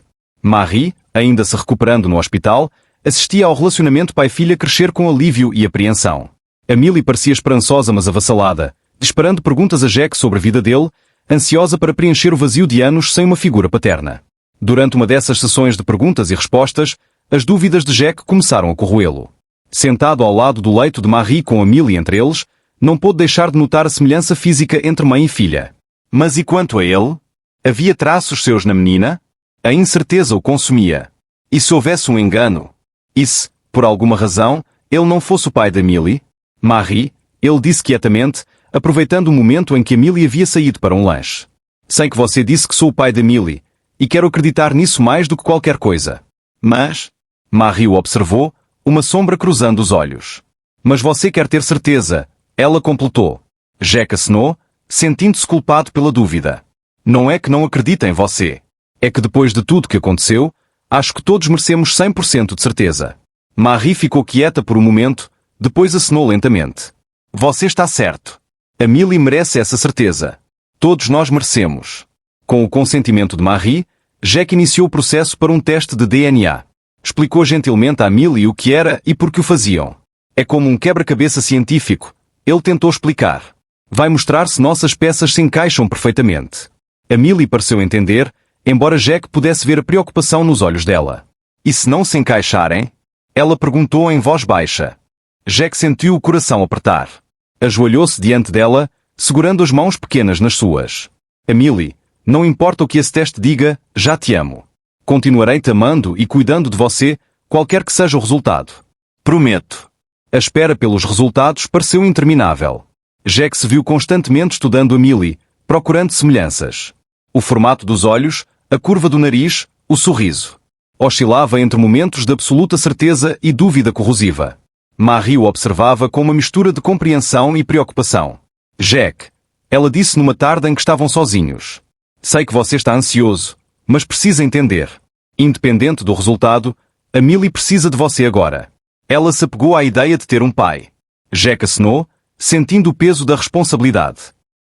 Marie, ainda se recuperando no hospital, assistia ao relacionamento pai-filha crescer com alívio e apreensão. A Millie parecia esperançosa mas avassalada, disparando perguntas a Jack sobre a vida dele, ansiosa para preencher o vazio de anos sem uma figura paterna. Durante uma dessas sessões de perguntas e respostas, as dúvidas de Jack começaram a corroê-lo. Sentado ao lado do leito de Marie com a Millie entre eles, não pôde deixar de notar a semelhança física entre mãe e filha. Mas e quanto a ele? Havia traços seus na menina? A incerteza o consumia. E se houvesse um engano? E se, por alguma razão, ele não fosse o pai da Millie? Marie, ele disse quietamente, aproveitando o momento em que a Millie havia saído para um lanche. Sei que você disse que sou o pai da Millie, e quero acreditar nisso mais do que qualquer coisa. Mas... Marie o observou, uma sombra cruzando os olhos. Mas você quer ter certeza, ela completou. Jack acenou, sentindo-se culpado pela dúvida. Não é que não acredita em você. É que depois de tudo que aconteceu, acho que todos merecemos 100% de certeza. Marie ficou quieta por um momento, depois acenou lentamente. Você está certo. A Millie merece essa certeza. Todos nós merecemos. Com o consentimento de Marie, Jack iniciou o processo para um teste de DNA. Explicou gentilmente à Millie o que era e por que o faziam. É como um quebra-cabeça científico, ele tentou explicar. Vai mostrar se nossas peças se encaixam perfeitamente. A Millie pareceu entender, embora Jack pudesse ver a preocupação nos olhos dela. E se não se encaixarem? Ela perguntou em voz baixa. Jack sentiu o coração apertar. Ajoelhou-se diante dela, segurando as mãos pequenas nas suas. A Millie, não importa o que esse teste diga, já te amo. Continuarei-te amando e cuidando de você, qualquer que seja o resultado. Prometo. A espera pelos resultados pareceu interminável. Jack se viu constantemente estudando a Millie, procurando semelhanças. O formato dos olhos, a curva do nariz, o sorriso. Oscilava entre momentos de absoluta certeza e dúvida corrosiva. Marie o observava com uma mistura de compreensão e preocupação. Jack, ela disse numa tarde em que estavam sozinhos. Sei que você está ansioso, mas precisa entender. Independente do resultado, a Millie precisa de você agora. Ela se apegou à ideia de ter um pai. Jack acenou, sentindo o peso da responsabilidade.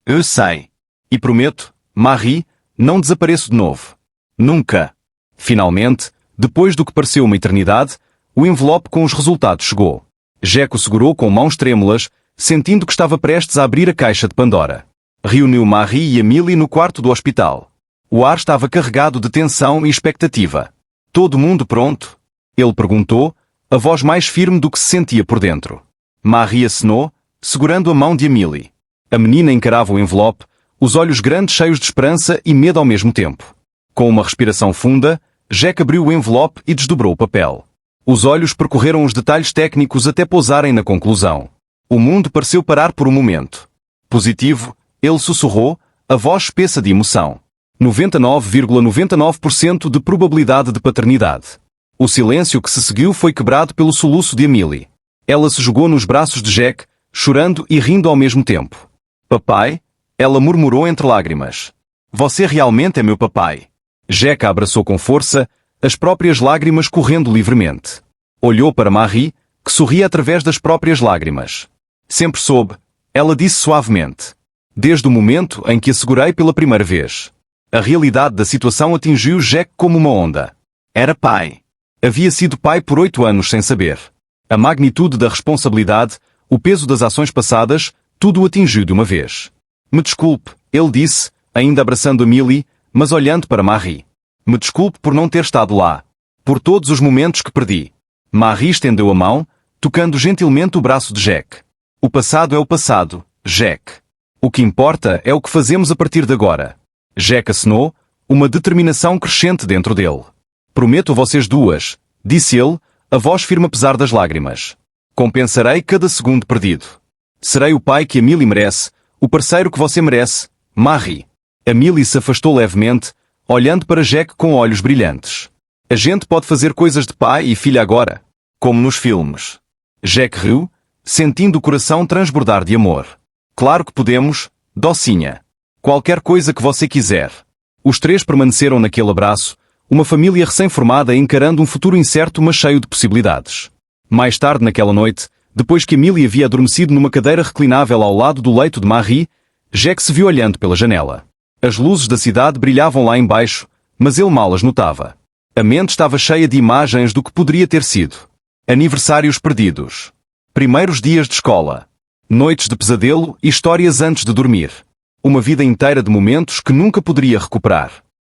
Eu sei. E prometo, Marie, não desapareço de novo. Nunca. Finalmente, depois do que pareceu uma eternidade, o envelope com os resultados chegou. Jack o segurou com mãos trêmulas, sentindo que estava prestes a abrir a caixa de Pandora. Reuniu Marie e a Millie no quarto do hospital. O ar estava carregado de tensão e expectativa. Todo mundo pronto? Ele perguntou, a voz mais firme do que se sentia por dentro. Marie acenou, segurando a mão de Millie. A menina encarava o envelope, os olhos grandes cheios de esperança e medo ao mesmo tempo. Com uma respiração funda, Jack abriu o envelope e desdobrou o papel. Os olhos percorreram os detalhes técnicos até pousarem na conclusão. O mundo pareceu parar por um momento. Positivo, ele sussurrou, a voz espessa de emoção. 99,99% de probabilidade de paternidade. O silêncio que se seguiu foi quebrado pelo soluço de Millie. Ela se jogou nos braços de Jack, chorando e rindo ao mesmo tempo. Papai? Ela murmurou entre lágrimas. Você realmente é meu papai. Jack a abraçou com força, as próprias lágrimas correndo livremente. Olhou para Marie, que sorria através das próprias lágrimas. Sempre soube, ela disse suavemente. Desde o momento em que a segurei pela primeira vez. A realidade da situação atingiu Jack como uma onda. Era pai. Havia sido pai por 8 anos sem saber. A magnitude da responsabilidade, o peso das ações passadas, tudo o atingiu de uma vez. Me desculpe, ele disse, ainda abraçando a Millie, mas olhando para Marie. Me desculpe por não ter estado lá. Por todos os momentos que perdi. Marie estendeu a mão, tocando gentilmente o braço de Jack. O passado é o passado, Jack. O que importa é o que fazemos a partir de agora. Jack acenou, uma determinação crescente dentro dele. Prometo a vocês duas, disse ele, a voz firme apesar das lágrimas. Compensarei cada segundo perdido. Serei o pai que a Millie merece, o parceiro que você merece, Marie. A Millie se afastou levemente, olhando para Jack com olhos brilhantes. A gente pode fazer coisas de pai e filha agora, como nos filmes. Jack riu, sentindo o coração transbordar de amor. Claro que podemos, docinha. Qualquer coisa que você quiser. Os três permaneceram naquele abraço, uma família recém-formada encarando um futuro incerto mas cheio de possibilidades. Mais tarde naquela noite, depois que Millie havia adormecido numa cadeira reclinável ao lado do leito de Marie, Jack se viu olhando pela janela. As luzes da cidade brilhavam lá embaixo, mas ele mal as notava. A mente estava cheia de imagens do que poderia ter sido. Aniversários perdidos. Primeiros dias de escola. Noites de pesadelo e histórias antes de dormir. Uma vida inteira de momentos que nunca poderia recuperar.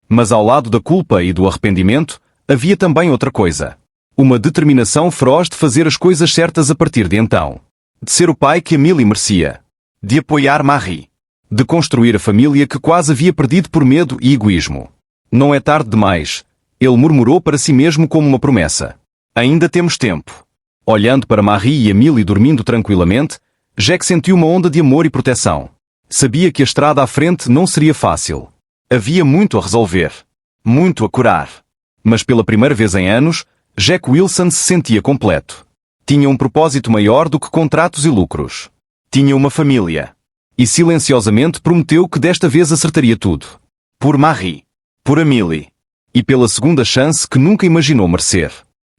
Mas ao lado da culpa e do arrependimento, havia também outra coisa. Uma determinação feroz de fazer as coisas certas a partir de então. De ser o pai que a Millie merecia. De apoiar Marie. De construir a família que quase havia perdido por medo e egoísmo. Não é tarde demais, ele murmurou para si mesmo como uma promessa. Ainda temos tempo. Olhando para Marie e a Millie dormindo tranquilamente, Jack sentiu uma onda de amor e proteção. Sabia que a estrada à frente não seria fácil. Havia muito a resolver. Muito a curar. Mas pela primeira vez em anos, Jack Wilson se sentia completo. Tinha um propósito maior do que contratos e lucros. Tinha uma família. E silenciosamente prometeu que desta vez acertaria tudo. Por Marie. Por Millie. E pela segunda chance que nunca imaginou merecer.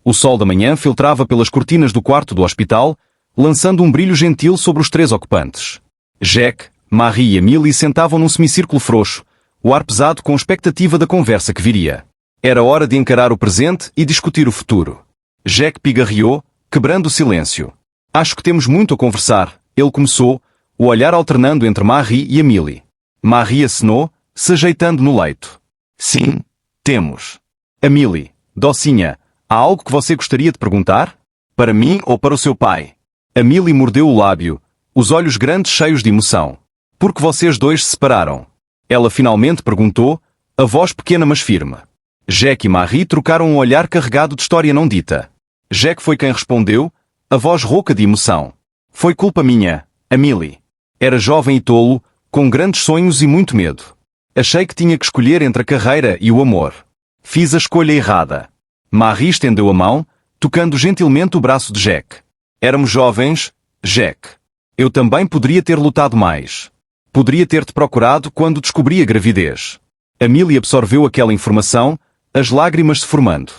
O sol da manhã filtrava pelas cortinas do quarto do hospital, lançando um brilho gentil sobre os três ocupantes. Jack, Marie e Millie sentavam num semicírculo frouxo, o ar pesado com a expectativa da conversa que viria. Era hora de encarar o presente e discutir o futuro. Jack pigarreou, quebrando o silêncio. Acho que temos muito a conversar, ele começou, o olhar alternando entre Marie e a Millie. Marie acenou, se ajeitando no leito. Sim, temos. A Millie, docinha, há algo que você gostaria de perguntar? Para mim ou para o seu pai? A Millie mordeu o lábio, os olhos grandes cheios de emoção. Por que vocês dois se separaram? Ela finalmente perguntou, a voz pequena mas firme. Jack e Marie trocaram um olhar carregado de história não dita. Jack foi quem respondeu, a voz rouca de emoção. Foi culpa minha, a Millie. Era jovem e tolo, com grandes sonhos e muito medo. Achei que tinha que escolher entre a carreira e o amor. Fiz a escolha errada. Marie estendeu a mão, tocando gentilmente o braço de Jack. Éramos jovens, Jack. Eu também poderia ter lutado mais. Poderia ter-te procurado quando descobri a gravidez. A Millie absorveu aquela informação, as lágrimas se formando.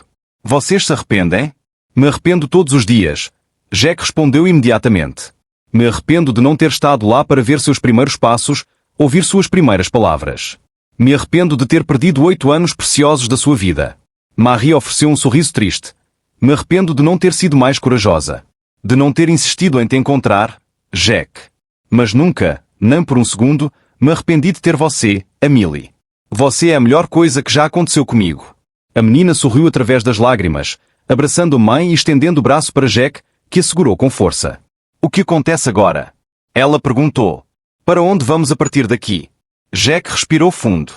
Vocês se arrependem? Me arrependo todos os dias. Jack respondeu imediatamente. Me arrependo de não ter estado lá para ver seus primeiros passos, ouvir suas primeiras palavras. Me arrependo de ter perdido 8 anos preciosos da sua vida. Marie ofereceu um sorriso triste. Me arrependo de não ter sido mais corajosa. De não ter insistido em te encontrar, Jack. Mas nunca, nem por um segundo, me arrependi de ter você, a Millie. Você é a melhor coisa que já aconteceu comigo. A menina sorriu através das lágrimas, abraçando a mãe e estendendo o braço para Jack, que a segurou com força. O que acontece agora? Ela perguntou. Para onde vamos a partir daqui? Jack respirou fundo.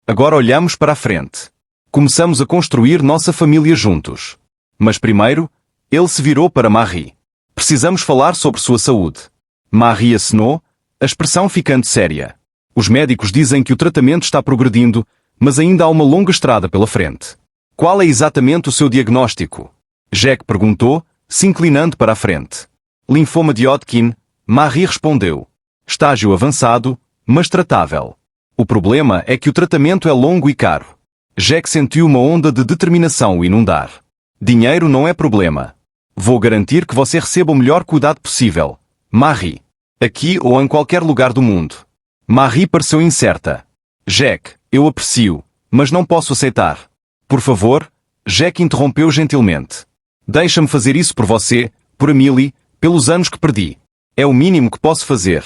Agora olhamos para a frente. Começamos a construir nossa família juntos. Mas primeiro, ele se virou para Marie. Precisamos falar sobre sua saúde. Marie acenou, a expressão ficando séria. Os médicos dizem que o tratamento está progredindo, mas ainda há uma longa estrada pela frente. Qual é exatamente o seu diagnóstico? Jack perguntou, se inclinando para a frente. Linfoma de Hodgkin, Marie respondeu. Estágio avançado, mas tratável. O problema é que o tratamento é longo e caro. Jack sentiu uma onda de determinação o inundar. Dinheiro não é problema. Vou garantir que você receba o melhor cuidado possível. Marie. Aqui ou em qualquer lugar do mundo. Marie pareceu incerta. Jack, eu aprecio, mas não posso aceitar. Por favor, Jack interrompeu gentilmente. Deixa-me fazer isso por você, por Amélie, pelos anos que perdi. É o mínimo que posso fazer.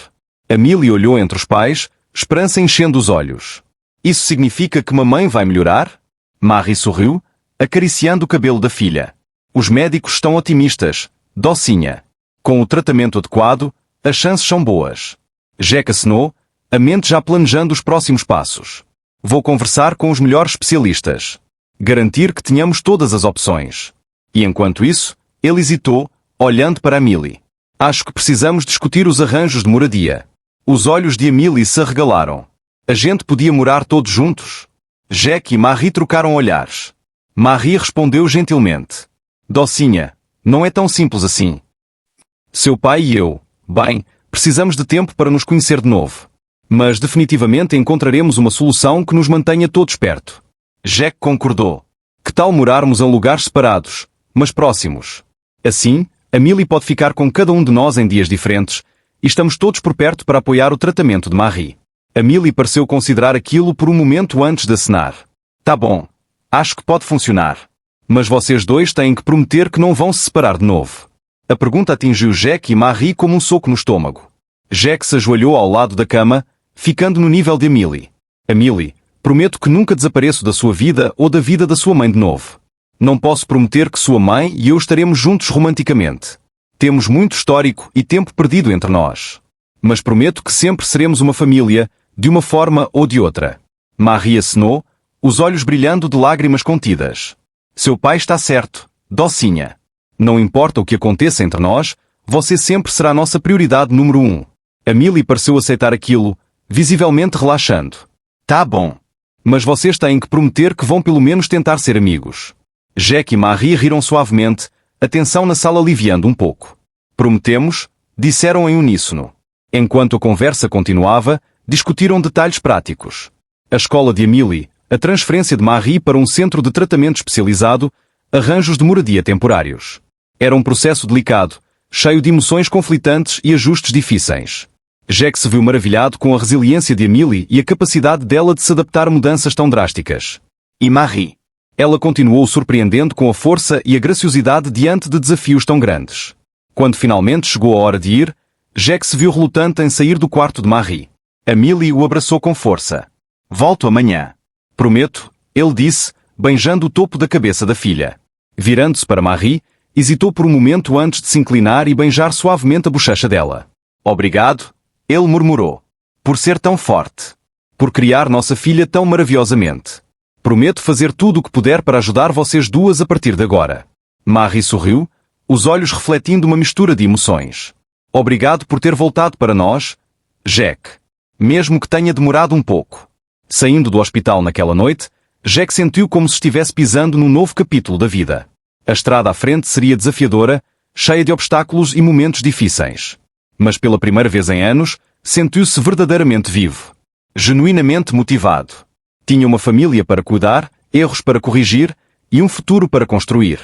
Amélie olhou entre os pais, esperança enchendo os olhos. Isso significa que mamãe vai melhorar? Marie sorriu, acariciando o cabelo da filha. Os médicos estão otimistas, docinha. Com o tratamento adequado, as chances são boas. Jack acenou, a mente já planejando os próximos passos. Vou conversar com os melhores especialistas. Garantir que tenhamos todas as opções. E enquanto isso, ele hesitou, olhando para Amélie. Acho que precisamos discutir os arranjos de moradia. Os olhos de Amélie se arregalaram. A gente podia morar todos juntos? Jack e Marie trocaram olhares. Marie respondeu gentilmente. Docinha, não é tão simples assim. Seu pai e eu, bem, precisamos de tempo para nos conhecer de novo. Mas definitivamente encontraremos uma solução que nos mantenha todos perto. Jack concordou. Que tal morarmos em lugares separados, mas próximos? Assim, Amélie pode ficar com cada um de nós em dias diferentes, e estamos todos por perto para apoiar o tratamento de Marie. Amélie pareceu considerar aquilo por um momento antes de acenar. Tá bom. Acho que pode funcionar. Mas vocês dois têm que prometer que não vão se separar de novo. A pergunta atingiu Jack e Marie como um soco no estômago. Jack se ajoelhou ao lado da cama, ficando no nível de Amélie. Amélie, prometo que nunca desapareço da sua vida ou da vida da sua mãe de novo. Não posso prometer que sua mãe e eu estaremos juntos romanticamente. Temos muito histórico e tempo perdido entre nós. Mas prometo que sempre seremos uma família, de uma forma ou de outra. Marie acenou, os olhos brilhando de lágrimas contidas. Seu pai está certo, docinha. Não importa o que aconteça entre nós, você sempre será a nossa prioridade número 1. Amélie pareceu aceitar aquilo, visivelmente relaxando. Tá bom. Mas vocês têm que prometer que vão pelo menos tentar ser amigos. Jack e Marie riram suavemente, a tensão na sala aliviando um pouco. Prometemos, disseram em uníssono. Enquanto a conversa continuava, discutiram detalhes práticos. A escola de Amélie, a transferência de Marie para um centro de tratamento especializado, arranjos de moradia temporários. Era um processo delicado, cheio de emoções conflitantes e ajustes difíceis. Jack se viu maravilhado com a resiliência de Amélie e a capacidade dela de se adaptar a mudanças tão drásticas. E Marie? Ela continuou surpreendendo com a força e a graciosidade diante de desafios tão grandes. Quando finalmente chegou a hora de ir, Jack se viu relutante em sair do quarto de Marie. Amélie o abraçou com força. Volto amanhã. Prometo, ele disse, beijando o topo da cabeça da filha. Virando-se para Marie, hesitou por um momento antes de se inclinar e beijar suavemente a bochecha dela. Obrigado, ele murmurou. Por ser tão forte. Por criar nossa filha tão maravilhosamente. Prometo fazer tudo o que puder para ajudar vocês duas a partir de agora. Marie sorriu, os olhos refletindo uma mistura de emoções. Obrigado por ter voltado para nós, Jack. Mesmo que tenha demorado um pouco. Saindo do hospital naquela noite, Jack sentiu como se estivesse pisando num novo capítulo da vida. A estrada à frente seria desafiadora, cheia de obstáculos e momentos difíceis. Mas pela primeira vez em anos, sentiu-se verdadeiramente vivo. Genuinamente motivado. Tinha uma família para cuidar, erros para corrigir e um futuro para construir.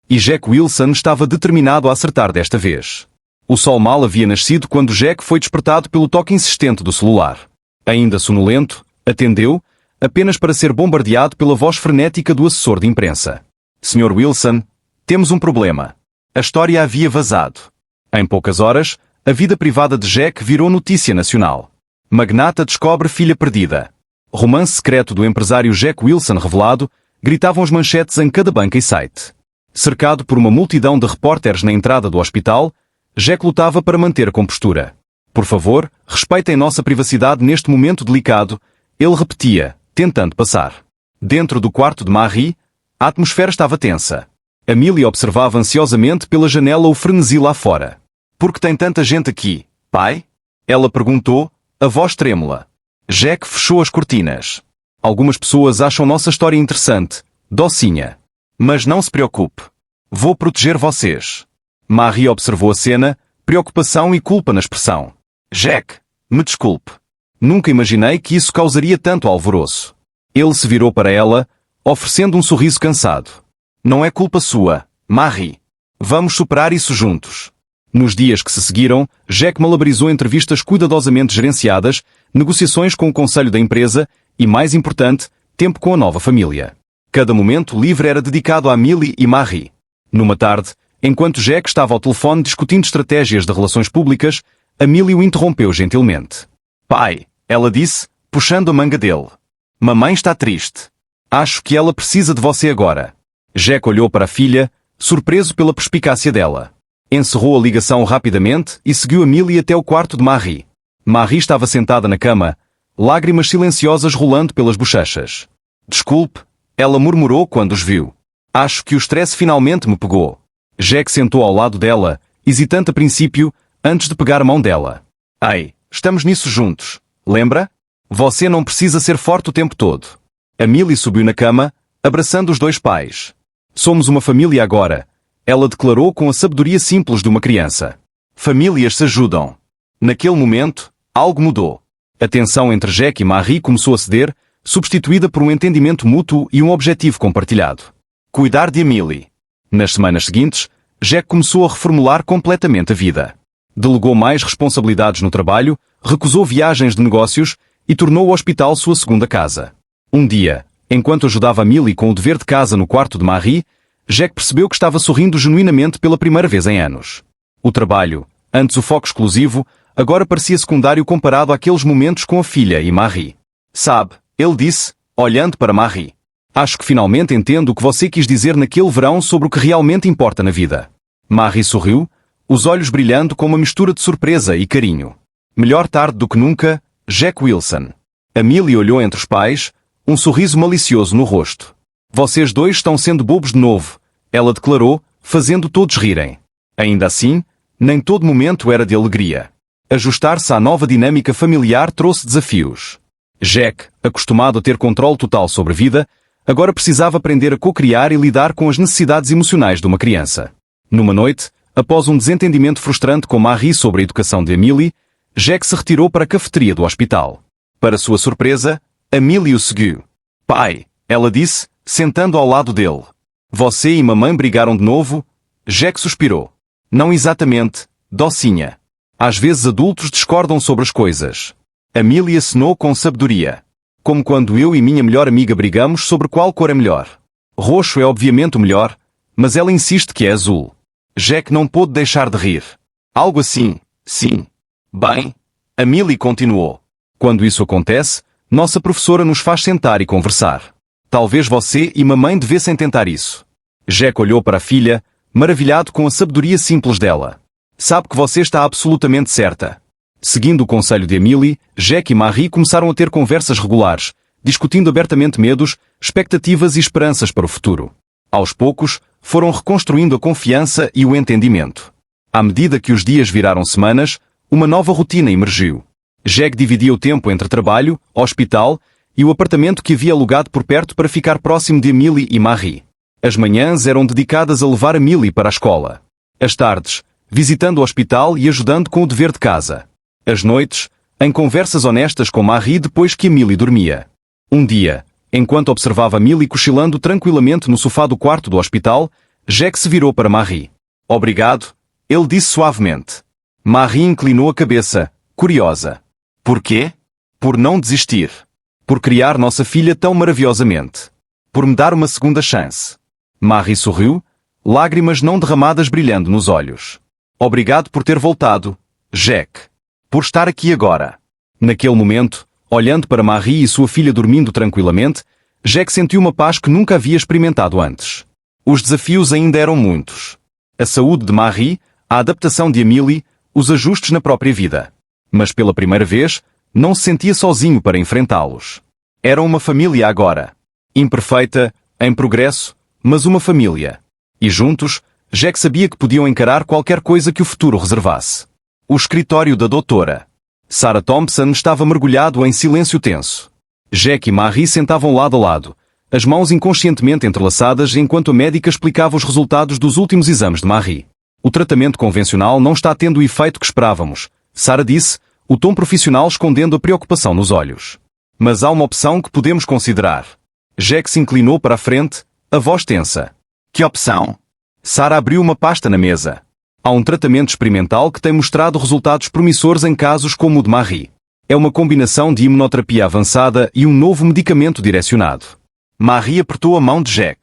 E Jack Wilson estava determinado a acertar desta vez. O sol mal havia nascido quando Jack foi despertado pelo toque insistente do celular. Ainda sonolento, atendeu, apenas para ser bombardeado pela voz frenética do assessor de imprensa. Sr. Wilson, temos um problema. A história havia vazado. Em poucas horas, a vida privada de Jack virou notícia nacional. Magnata descobre filha perdida. Romance secreto do empresário Jack Wilson revelado, gritavam as manchetes em cada banca e site. Cercado por uma multidão de repórteres na entrada do hospital, Jack lutava para manter a compostura. Por favor, respeitem nossa privacidade neste momento delicado, ele repetia, tentando passar. Dentro do quarto de Marie, a atmosfera estava tensa. Amélie observava ansiosamente pela janela o frenesi lá fora. Por que tem tanta gente aqui, pai? Ela perguntou, a voz trêmula. Jack fechou as cortinas. Algumas pessoas acham nossa história interessante, docinha. Mas não se preocupe. Vou proteger vocês. Marie observou a cena, preocupação e culpa na expressão. Jack, me desculpe. Nunca imaginei que isso causaria tanto alvoroço. Ele se virou para ela, oferecendo um sorriso cansado. Não é culpa sua, Marie. Vamos superar isso juntos. Nos dias que se seguiram, Jack malabarizou entrevistas cuidadosamente gerenciadas, negociações com o conselho da empresa e, mais importante, tempo com a nova família. Cada momento livre era dedicado a Millie e Marie. Numa tarde, enquanto Jack estava ao telefone discutindo estratégias de relações públicas, a Millie o interrompeu gentilmente. Pai, ela disse, puxando a manga dele. Mamãe está triste. Acho que ela precisa de você agora. Jack olhou para a filha, surpreso pela perspicácia dela. Encerrou a ligação rapidamente e seguiu a Millie até o quarto de Marie. Marie estava sentada na cama, lágrimas silenciosas rolando pelas bochechas. Desculpe, ela murmurou quando os viu. Acho que o estresse finalmente me pegou. Jack sentou ao lado dela, hesitante a princípio, antes de pegar a mão dela. Ei, estamos nisso juntos, lembra? Você não precisa ser forte o tempo todo. A Millie subiu na cama, abraçando os dois pais. Somos uma família agora, ela declarou com a sabedoria simples de uma criança. Famílias se ajudam. Naquele momento, algo mudou. A tensão entre Jack e Marie começou a ceder, substituída por um entendimento mútuo e um objetivo compartilhado. Cuidar de Millie. Nas semanas seguintes, Jack começou a reformular completamente a vida. Delegou mais responsabilidades no trabalho, recusou viagens de negócios e tornou o hospital sua segunda casa. Um dia, enquanto ajudava a Millie com o dever de casa no quarto de Marie, Jack percebeu que estava sorrindo genuinamente pela primeira vez em anos. O trabalho, antes o foco exclusivo, agora parecia secundário comparado àqueles momentos com a filha e Marie. Sabe, ele disse, olhando para Marie. Acho que finalmente entendo o que você quis dizer naquele verão sobre o que realmente importa na vida. Marie sorriu, os olhos brilhando com uma mistura de surpresa e carinho. Melhor tarde do que nunca, Jack Wilson. A Millie olhou entre os pais, um sorriso malicioso no rosto. Vocês dois estão sendo bobos de novo, ela declarou, fazendo todos rirem. Ainda assim, nem todo momento era de alegria. Ajustar-se à nova dinâmica familiar trouxe desafios. Jack, acostumado a ter controle total sobre a vida, agora precisava aprender a co-criar e lidar com as necessidades emocionais de uma criança. Numa noite, após um desentendimento frustrante com Marie sobre a educação de Emily, Jack se retirou para a cafeteria do hospital. Para sua surpresa, Emily o seguiu. Pai, ela disse, sentando ao lado dele. Você e mamãe brigaram de novo? Jack suspirou. Não exatamente, docinha. Às vezes adultos discordam sobre as coisas. Emily acenou com sabedoria. Como quando eu e minha melhor amiga brigamos sobre qual cor é melhor. Roxo é obviamente o melhor, mas ela insiste que é azul. Jack não pôde deixar de rir. Algo assim, sim. Bem, Emily continuou. Quando isso acontece, nossa professora nos faz sentar e conversar. Talvez você e mamãe devessem tentar isso. Jack olhou para a filha, maravilhado com a sabedoria simples dela. Sabe que você está absolutamente certa. Seguindo o conselho de Emily, Jack e Marie começaram a ter conversas regulares, discutindo abertamente medos, expectativas e esperanças para o futuro. Aos poucos, foram reconstruindo a confiança e o entendimento. À medida que os dias viraram semanas, uma nova rotina emergiu. Jack dividia o tempo entre trabalho, hospital e o apartamento que havia alugado por perto para ficar próximo de Emily e Marie. As manhãs eram dedicadas a levar Emily para a escola. As tardes, visitando o hospital e ajudando com o dever de casa. As noites, em conversas honestas com Marie depois que Emily dormia. Um dia, enquanto observava Emily cochilando tranquilamente no sofá do quarto do hospital, Jack se virou para Marie. Obrigado, ele disse suavemente. Marie inclinou a cabeça, curiosa. Por quê? Por não desistir. Por criar nossa filha tão maravilhosamente. Por me dar uma segunda chance. Marie sorriu, lágrimas não derramadas brilhando nos olhos. Obrigado por ter voltado, Jack. Por estar aqui agora. Naquele momento, olhando para Marie e sua filha dormindo tranquilamente, Jack sentiu uma paz que nunca havia experimentado antes. Os desafios ainda eram muitos. A saúde de Marie, a adaptação de Emily, os ajustes na própria vida. Mas pela primeira vez, não se sentia sozinho para enfrentá-los. Era uma família agora. Imperfeita, em progresso, mas uma família. E juntos, Jack sabia que podiam encarar qualquer coisa que o futuro reservasse. O escritório da doutora Sarah Thompson estava mergulhado em silêncio tenso. Jack e Marie sentavam lado a lado, as mãos inconscientemente entrelaçadas enquanto a médica explicava os resultados dos últimos exames de Marie. O tratamento convencional não está tendo o efeito que esperávamos, Sarah disse, o tom profissional escondendo a preocupação nos olhos. Mas há uma opção que podemos considerar. Jack se inclinou para a frente, a voz tensa. Que opção? Sarah abriu uma pasta na mesa. Há um tratamento experimental que tem mostrado resultados promissores em casos como o de Marie. É uma combinação de imunoterapia avançada e um novo medicamento direcionado. Marie apertou a mão de Jack.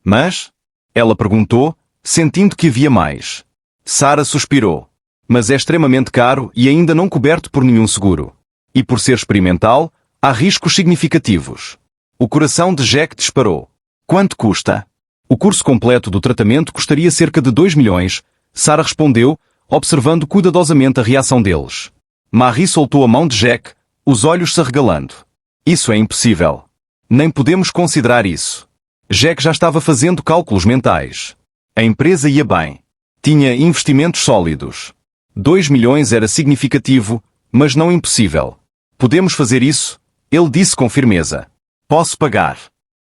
Mas? Ela perguntou, sentindo que havia mais. Sarah suspirou. Mas é extremamente caro e ainda não coberto por nenhum seguro. E por ser experimental, há riscos significativos. O coração de Jack disparou. Quanto custa? O curso completo do tratamento custaria cerca de 2 milhões, Sarah respondeu, observando cuidadosamente a reação deles. Marie soltou a mão de Jack, os olhos se arregalando. Isso é impossível. Nem podemos considerar isso. Jack já estava fazendo cálculos mentais. A empresa ia bem. Tinha investimentos sólidos. 2 milhões era significativo, mas não impossível. Podemos fazer isso? Ele disse com firmeza. Posso pagar.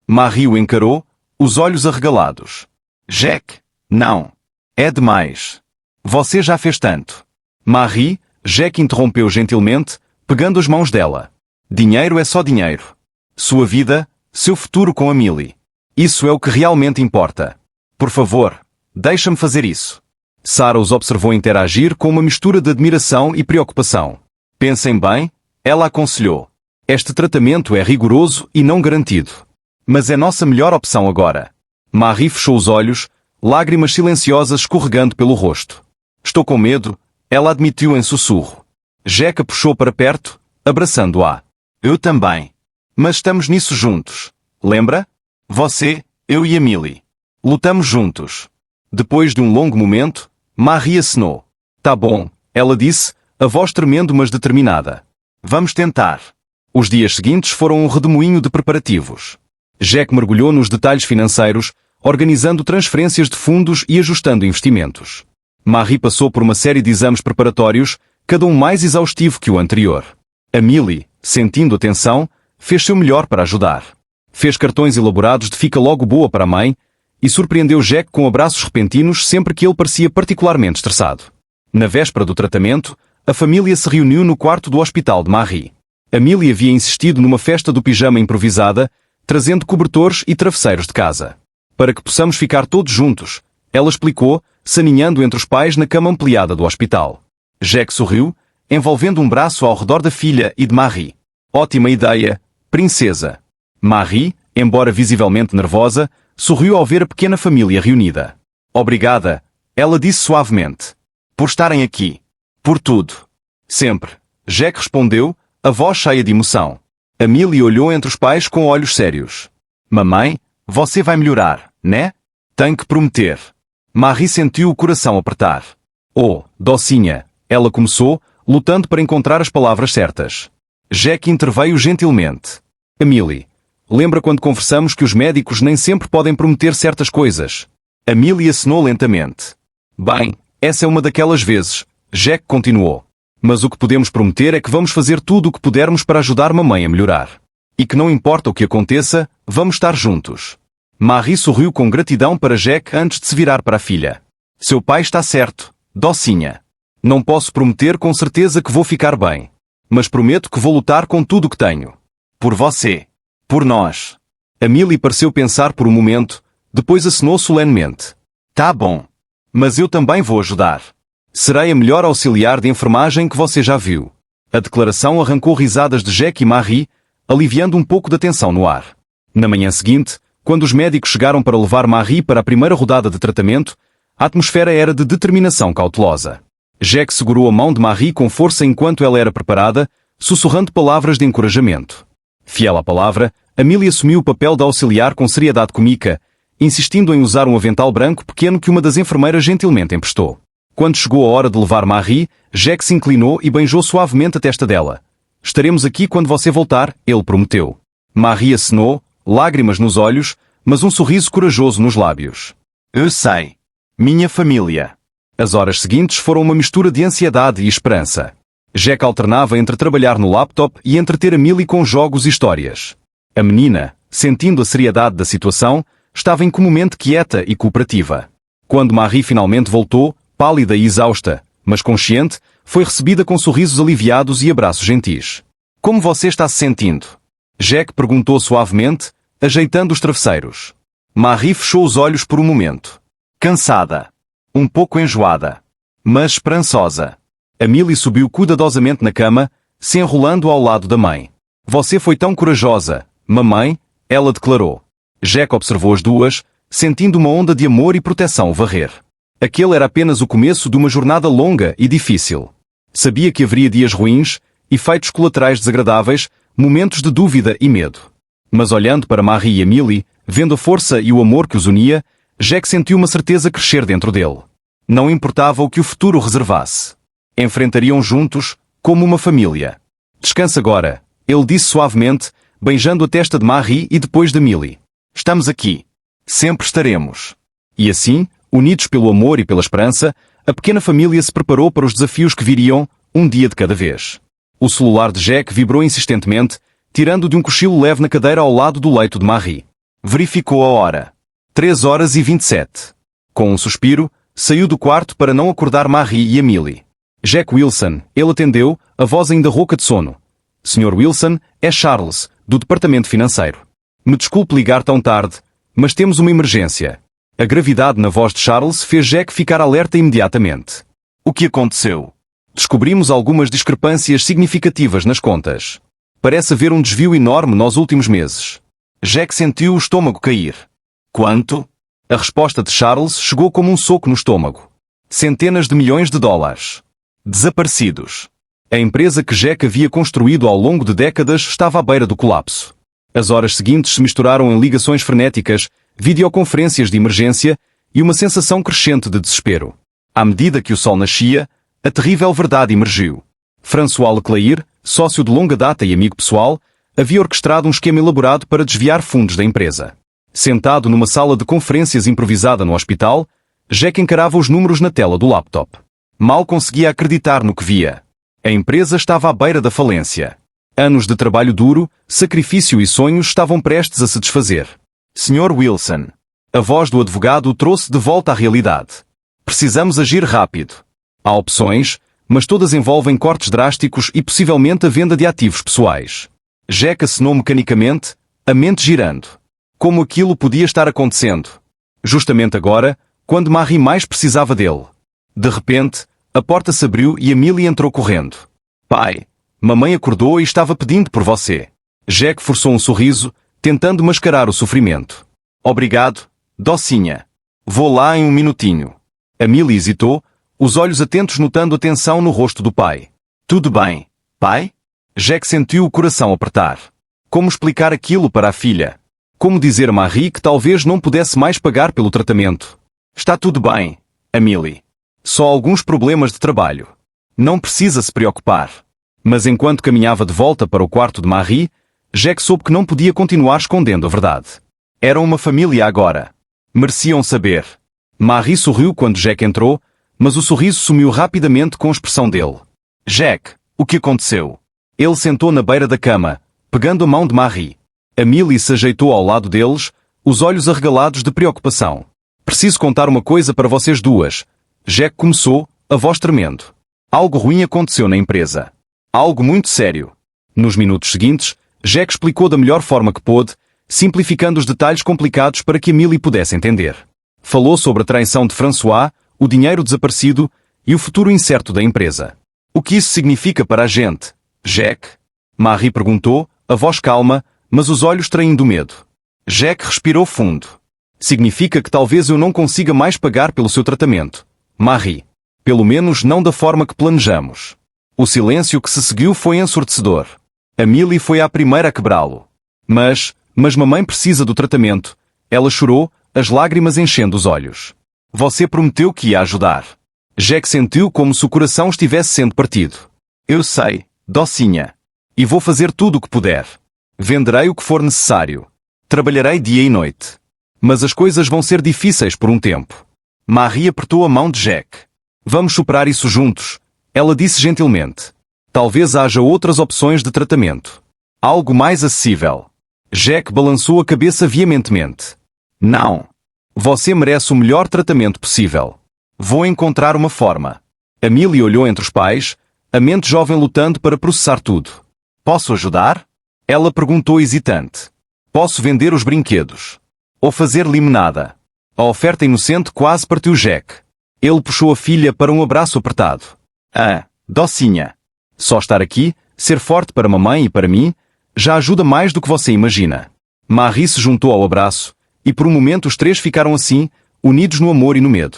Marie o encarou, os olhos arregalados. Jack, não. É demais. Você já fez tanto. Marie, Jack interrompeu gentilmente, pegando as mãos dela. Dinheiro é só dinheiro. Sua vida, seu futuro com a Millie. Isso é o que realmente importa. Por favor, deixa-me fazer isso. Sarah os observou interagir com uma mistura de admiração e preocupação. Pensem bem, ela aconselhou. Este tratamento é rigoroso e não garantido. Mas é nossa melhor opção agora. Marie fechou os olhos, lágrimas silenciosas escorregando pelo rosto. Estou com medo, ela admitiu em sussurro. Jack a puxou para perto, abraçando-a. Eu também. Mas estamos nisso juntos. Lembra? Você, eu e a Millie. Lutamos juntos. Depois de um longo momento, Marie acenou. Tá bom, ela disse, a voz tremendo mas determinada. Vamos tentar. Os dias seguintes foram um redemoinho de preparativos. Jack mergulhou nos detalhes financeiros, organizando transferências de fundos e ajustando investimentos. Marie passou por uma série de exames preparatórios, cada um mais exaustivo que o anterior. A Millie, sentindo a tensão, fez seu melhor para ajudar. Fez cartões elaborados de fica logo boa para a mãe e surpreendeu Jack com abraços repentinos sempre que ele parecia particularmente estressado. Na véspera do tratamento, a família se reuniu no quarto do hospital de Marie. A Millie havia insistido numa festa do pijama improvisada, trazendo cobertores e travesseiros de casa. Para que possamos ficar todos juntos, ela explicou, saninhando entre os pais na cama ampliada do hospital. Jack sorriu, envolvendo um braço ao redor da filha e de Marie. Ótima ideia, princesa. Marie, embora visivelmente nervosa, sorriu ao ver a pequena família reunida. Obrigada, ela disse suavemente. Por estarem aqui. Por tudo. Sempre. Jack respondeu, a voz cheia de emoção. A Millie olhou entre os pais com olhos sérios. Mamãe, você vai melhorar, né? Tenho que prometer. Marie sentiu o coração apertar. Oh, docinha, ela começou, lutando para encontrar as palavras certas. Jack interveio gentilmente. A Millie, lembra quando conversamos que os médicos nem sempre podem prometer certas coisas? A Millie acenou lentamente. Bem, essa é uma daquelas vezes, Jack continuou. Mas o que podemos prometer é que vamos fazer tudo o que pudermos para ajudar mamãe a melhorar. E que não importa o que aconteça, vamos estar juntos. Marie sorriu com gratidão para Jack antes de se virar para a filha. Seu pai está certo, docinha. Não posso prometer com certeza que vou ficar bem. Mas prometo que vou lutar com tudo o que tenho. Por você. Por nós. A Millie pareceu pensar por um momento, depois acenou solenemente. Tá bom. Mas eu também vou ajudar. Serei a melhor auxiliar de enfermagem que você já viu. A declaração arrancou risadas de Jack e Marie, aliviando um pouco da tensão no ar. Na manhã seguinte, quando os médicos chegaram para levar Marie para a primeira rodada de tratamento, a atmosfera era de determinação cautelosa. Jack segurou a mão de Marie com força enquanto ela era preparada, sussurrando palavras de encorajamento. Fiel à palavra, a Millie assumiu o papel de auxiliar com seriedade cômica, insistindo em usar um avental branco pequeno que uma das enfermeiras gentilmente emprestou. Quando chegou a hora de levar Marie, Jack se inclinou e beijou suavemente a testa dela. Estaremos aqui quando você voltar, ele prometeu. Marie acenou, lágrimas nos olhos, mas um sorriso corajoso nos lábios. Eu sei. Minha família. As horas seguintes foram uma mistura de ansiedade e esperança. Jack alternava entre trabalhar no laptop e entreter a Millie com jogos e histórias. A menina, sentindo a seriedade da situação, estava incomumente quieta e cooperativa. Quando Marie finalmente voltou, pálida e exausta, mas consciente, foi recebida com sorrisos aliviados e abraços gentis. Como você está se sentindo? Jack perguntou suavemente, ajeitando os travesseiros. Marie fechou os olhos por um momento. Cansada. Um pouco enjoada. Mas esperançosa. Amélie subiu cuidadosamente na cama, se enrolando ao lado da mãe. Você foi tão corajosa, mamãe, ela declarou. Jack observou as duas, sentindo uma onda de amor e proteção o varrer. Aquele era apenas o começo de uma jornada longa e difícil. Sabia que haveria dias ruins, efeitos colaterais desagradáveis, momentos de dúvida e medo. Mas olhando para Marie e Amélie, vendo a força e o amor que os unia, Jack sentiu uma certeza crescer dentro dele. Não importava o que o futuro reservasse. Enfrentariam juntos, como uma família. Descansa agora, ele disse suavemente, beijando a testa de Marie e depois de Amélie. Estamos aqui. Sempre estaremos. E assim, unidos pelo amor e pela esperança, a pequena família se preparou para os desafios que viriam, um dia de cada vez. O celular de Jack vibrou insistentemente, tirando de um cochilo leve na cadeira ao lado do leito de Marie. Verificou a hora. 3h27. Com um suspiro, saiu do quarto para não acordar Marie e Amélie. Jack Wilson, ele atendeu, a voz ainda rouca de sono. Sr. Wilson, é Charles, do departamento financeiro. Me desculpe ligar tão tarde, mas temos uma emergência. A gravidade na voz de Charles fez Jack ficar alerta imediatamente. O que aconteceu? Descobrimos algumas discrepâncias significativas nas contas. Parece haver um desvio enorme nos últimos meses. Jack sentiu o estômago cair. Quanto? A resposta de Charles chegou como um soco no estômago. Centenas de milhões de dólares. Desaparecidos. A empresa que Jack havia construído ao longo de décadas estava à beira do colapso. As horas seguintes se misturaram em ligações frenéticas, videoconferências de emergência e uma sensação crescente de desespero. À medida que o sol nascia, a terrível verdade emergiu. François Leclair, sócio de longa data e amigo pessoal, havia orquestrado um esquema elaborado para desviar fundos da empresa. Sentado numa sala de conferências improvisada no hospital, Jack encarava os números na tela do laptop. Mal conseguia acreditar no que via. A empresa estava à beira da falência. Anos de trabalho duro, sacrifício e sonhos estavam prestes a se desfazer. Sr. Wilson. A voz do advogado o trouxe de volta à realidade. Precisamos agir rápido. Há opções, mas todas envolvem cortes drásticos e possivelmente a venda de ativos pessoais. Jack acenou mecanicamente, a mente girando. Como aquilo podia estar acontecendo? Justamente agora, quando Marie mais precisava dele. De repente, a porta se abriu e Amélie entrou correndo. Pai, mamãe acordou e estava pedindo por você. Jack forçou um sorriso, tentando mascarar o sofrimento. Obrigado, docinha. Vou lá em um minutinho. Amélie hesitou, os olhos atentos notando a tensão no rosto do pai. Tudo bem, pai? Jack sentiu o coração apertar. Como explicar aquilo para a filha? Como dizer a Marie que talvez não pudesse mais pagar pelo tratamento? Está tudo bem, Amélie. Só alguns problemas de trabalho. Não precisa se preocupar. Mas enquanto caminhava de volta para o quarto de Marie, Jack soube que não podia continuar escondendo a verdade. Eram uma família agora. Mereciam saber. Marie sorriu quando Jack entrou, mas o sorriso sumiu rapidamente com a expressão dele. Jack, o que aconteceu? Ele sentou na beira da cama, pegando a mão de Marie. Amélie se ajeitou ao lado deles, os olhos arregalados de preocupação. Preciso contar uma coisa para vocês duas. Jack começou, a voz tremendo. Algo ruim aconteceu na empresa. Algo muito sério. Nos minutos seguintes, Jack explicou da melhor forma que pôde, simplificando os detalhes complicados para que Amélie pudesse entender. Falou sobre a traição de François, o dinheiro desaparecido e o futuro incerto da empresa. O que isso significa para a gente, Jack? Marie perguntou, a voz calma, mas os olhos traindo medo. Jack respirou fundo. Significa que talvez eu não consiga mais pagar pelo seu tratamento. Marie. Pelo menos não da forma que planejamos. O silêncio que se seguiu foi ensurdecedor. Amélie foi a primeira a quebrá-lo. Mas mamãe precisa do tratamento. Ela chorou, as lágrimas enchendo os olhos. Você prometeu que ia ajudar. Jack sentiu como se o coração estivesse sendo partido. Eu sei, docinha. E vou fazer tudo o que puder. Venderei o que for necessário. Trabalharei dia e noite. Mas as coisas vão ser difíceis por um tempo. Marie apertou a mão de Jack. Vamos superar isso juntos, ela disse gentilmente. Talvez haja outras opções de tratamento. Algo mais acessível. Jack balançou a cabeça veementemente. Não. Você merece o melhor tratamento possível. Vou encontrar uma forma. Amélie olhou entre os pais, a mente jovem lutando para processar tudo. Posso ajudar? Ela perguntou hesitante. Posso vender os brinquedos. Ou fazer limonada. A oferta inocente quase partiu Jack. Ele puxou a filha para um abraço apertado. Ah, docinha. Só estar aqui, ser forte para mamãe e para mim, já ajuda mais do que você imagina. Marie se juntou ao abraço, e por um momento os três ficaram assim, unidos no amor e no medo.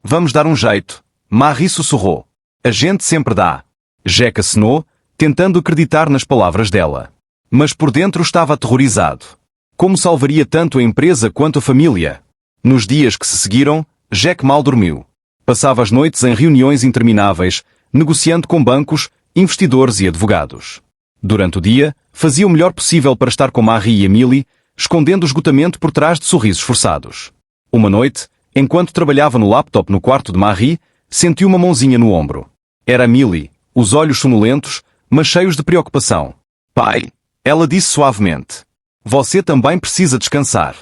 Vamos dar um jeito. Marie sussurrou. A gente sempre dá. Jack acenou, tentando acreditar nas palavras dela. Mas por dentro estava aterrorizado. Como salvaria tanto a empresa quanto a família? Nos dias que se seguiram, Jack mal dormiu. Passava as noites em reuniões intermináveis, negociando com bancos, investidores e advogados. Durante o dia, fazia o melhor possível para estar com Marie e Emily, escondendo o esgotamento por trás de sorrisos forçados. Uma noite, enquanto trabalhava no laptop no quarto de Marie, sentiu uma mãozinha no ombro. Era Emily, os olhos sonolentos, mas cheios de preocupação. Pai, ela disse suavemente. Você também precisa descansar.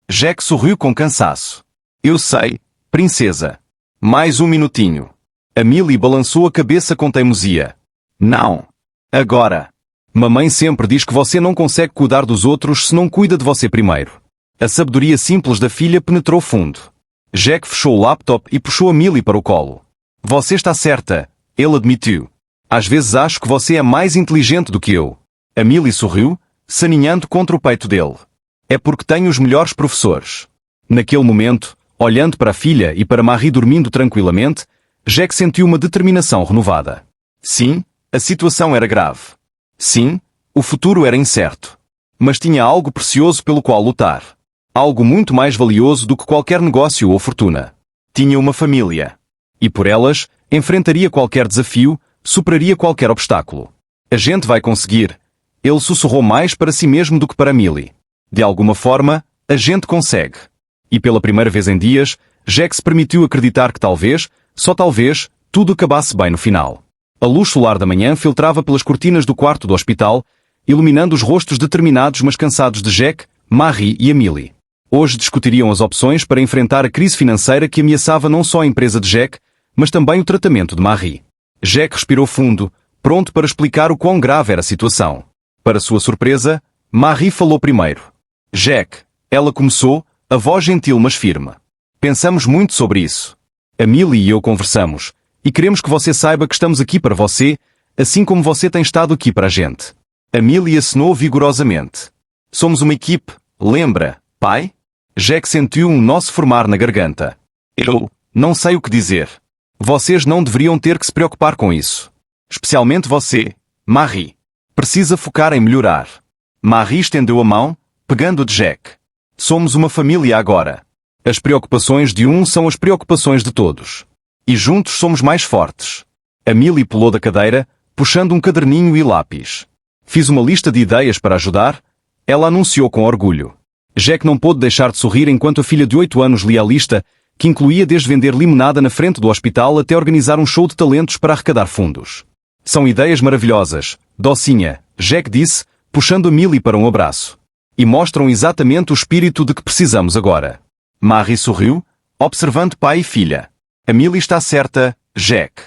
Jack sorriu com cansaço. Eu sei, princesa. Mais um minutinho. Emily balançou a cabeça com teimosia. Não. Agora. Mamãe sempre diz que você não consegue cuidar dos outros se não cuida de você primeiro. A sabedoria simples da filha penetrou fundo. Jack fechou o laptop e puxou Emily para o colo. Você está certa, ele admitiu. Às vezes acho que você é mais inteligente do que eu. Emily sorriu, se aninhando contra o peito dele. É porque tenho os melhores professores. Naquele momento, olhando para a filha e para Marie dormindo tranquilamente, Jack sentiu uma determinação renovada. Sim, a situação era grave. Sim, o futuro era incerto. Mas tinha algo precioso pelo qual lutar. Algo muito mais valioso do que qualquer negócio ou fortuna. Tinha uma família. E por elas, enfrentaria qualquer desafio, superaria qualquer obstáculo. A gente vai conseguir. Ele sussurrou mais para si mesmo do que para Emily. De alguma forma, a gente consegue. E pela primeira vez em dias, Jack se permitiu acreditar que talvez, só talvez, tudo acabasse bem no final. A luz solar da manhã filtrava pelas cortinas do quarto do hospital, iluminando os rostos determinados mas cansados de Jack, Marie e Emily. Hoje discutiriam as opções para enfrentar a crise financeira que ameaçava não só a empresa de Jack, mas também o tratamento de Marie. Jack respirou fundo, pronto para explicar o quão grave era a situação. Para sua surpresa, Marie falou primeiro. Jack, ela começou, a voz gentil mas firme. Pensamos muito sobre isso. Emily e eu conversamos, e queremos que você saiba que estamos aqui para você, assim como você tem estado aqui para a gente. Emily acenou vigorosamente. Somos uma equipe, lembra, pai? Jack sentiu um nó se formar na garganta. Eu não sei o que dizer. Vocês não deveriam ter que se preocupar com isso. Especialmente você, Marie. Precisa focar em melhorar. Marie estendeu a mão, pegando de Jack. Somos uma família agora. As preocupações de um são as preocupações de todos. E juntos somos mais fortes. Emily pulou da cadeira, puxando um caderninho e lápis. Fiz uma lista de ideias para ajudar, ela anunciou com orgulho. Jack não pôde deixar de sorrir enquanto a filha de 8 anos lia a lista, que incluía desde vender limonada na frente do hospital até organizar um show de talentos para arrecadar fundos. São ideias maravilhosas, docinha, Jack disse, puxando Emily para um abraço. E mostram exatamente o espírito de que precisamos agora. Marie sorriu, observando pai e filha. Emily está certa, Jack.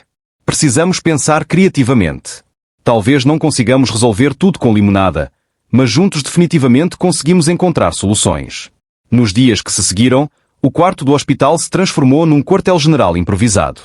Precisamos pensar criativamente. Talvez não consigamos resolver tudo com limonada, mas juntos definitivamente conseguimos encontrar soluções. Nos dias que se seguiram, o quarto do hospital se transformou num quartel-general improvisado.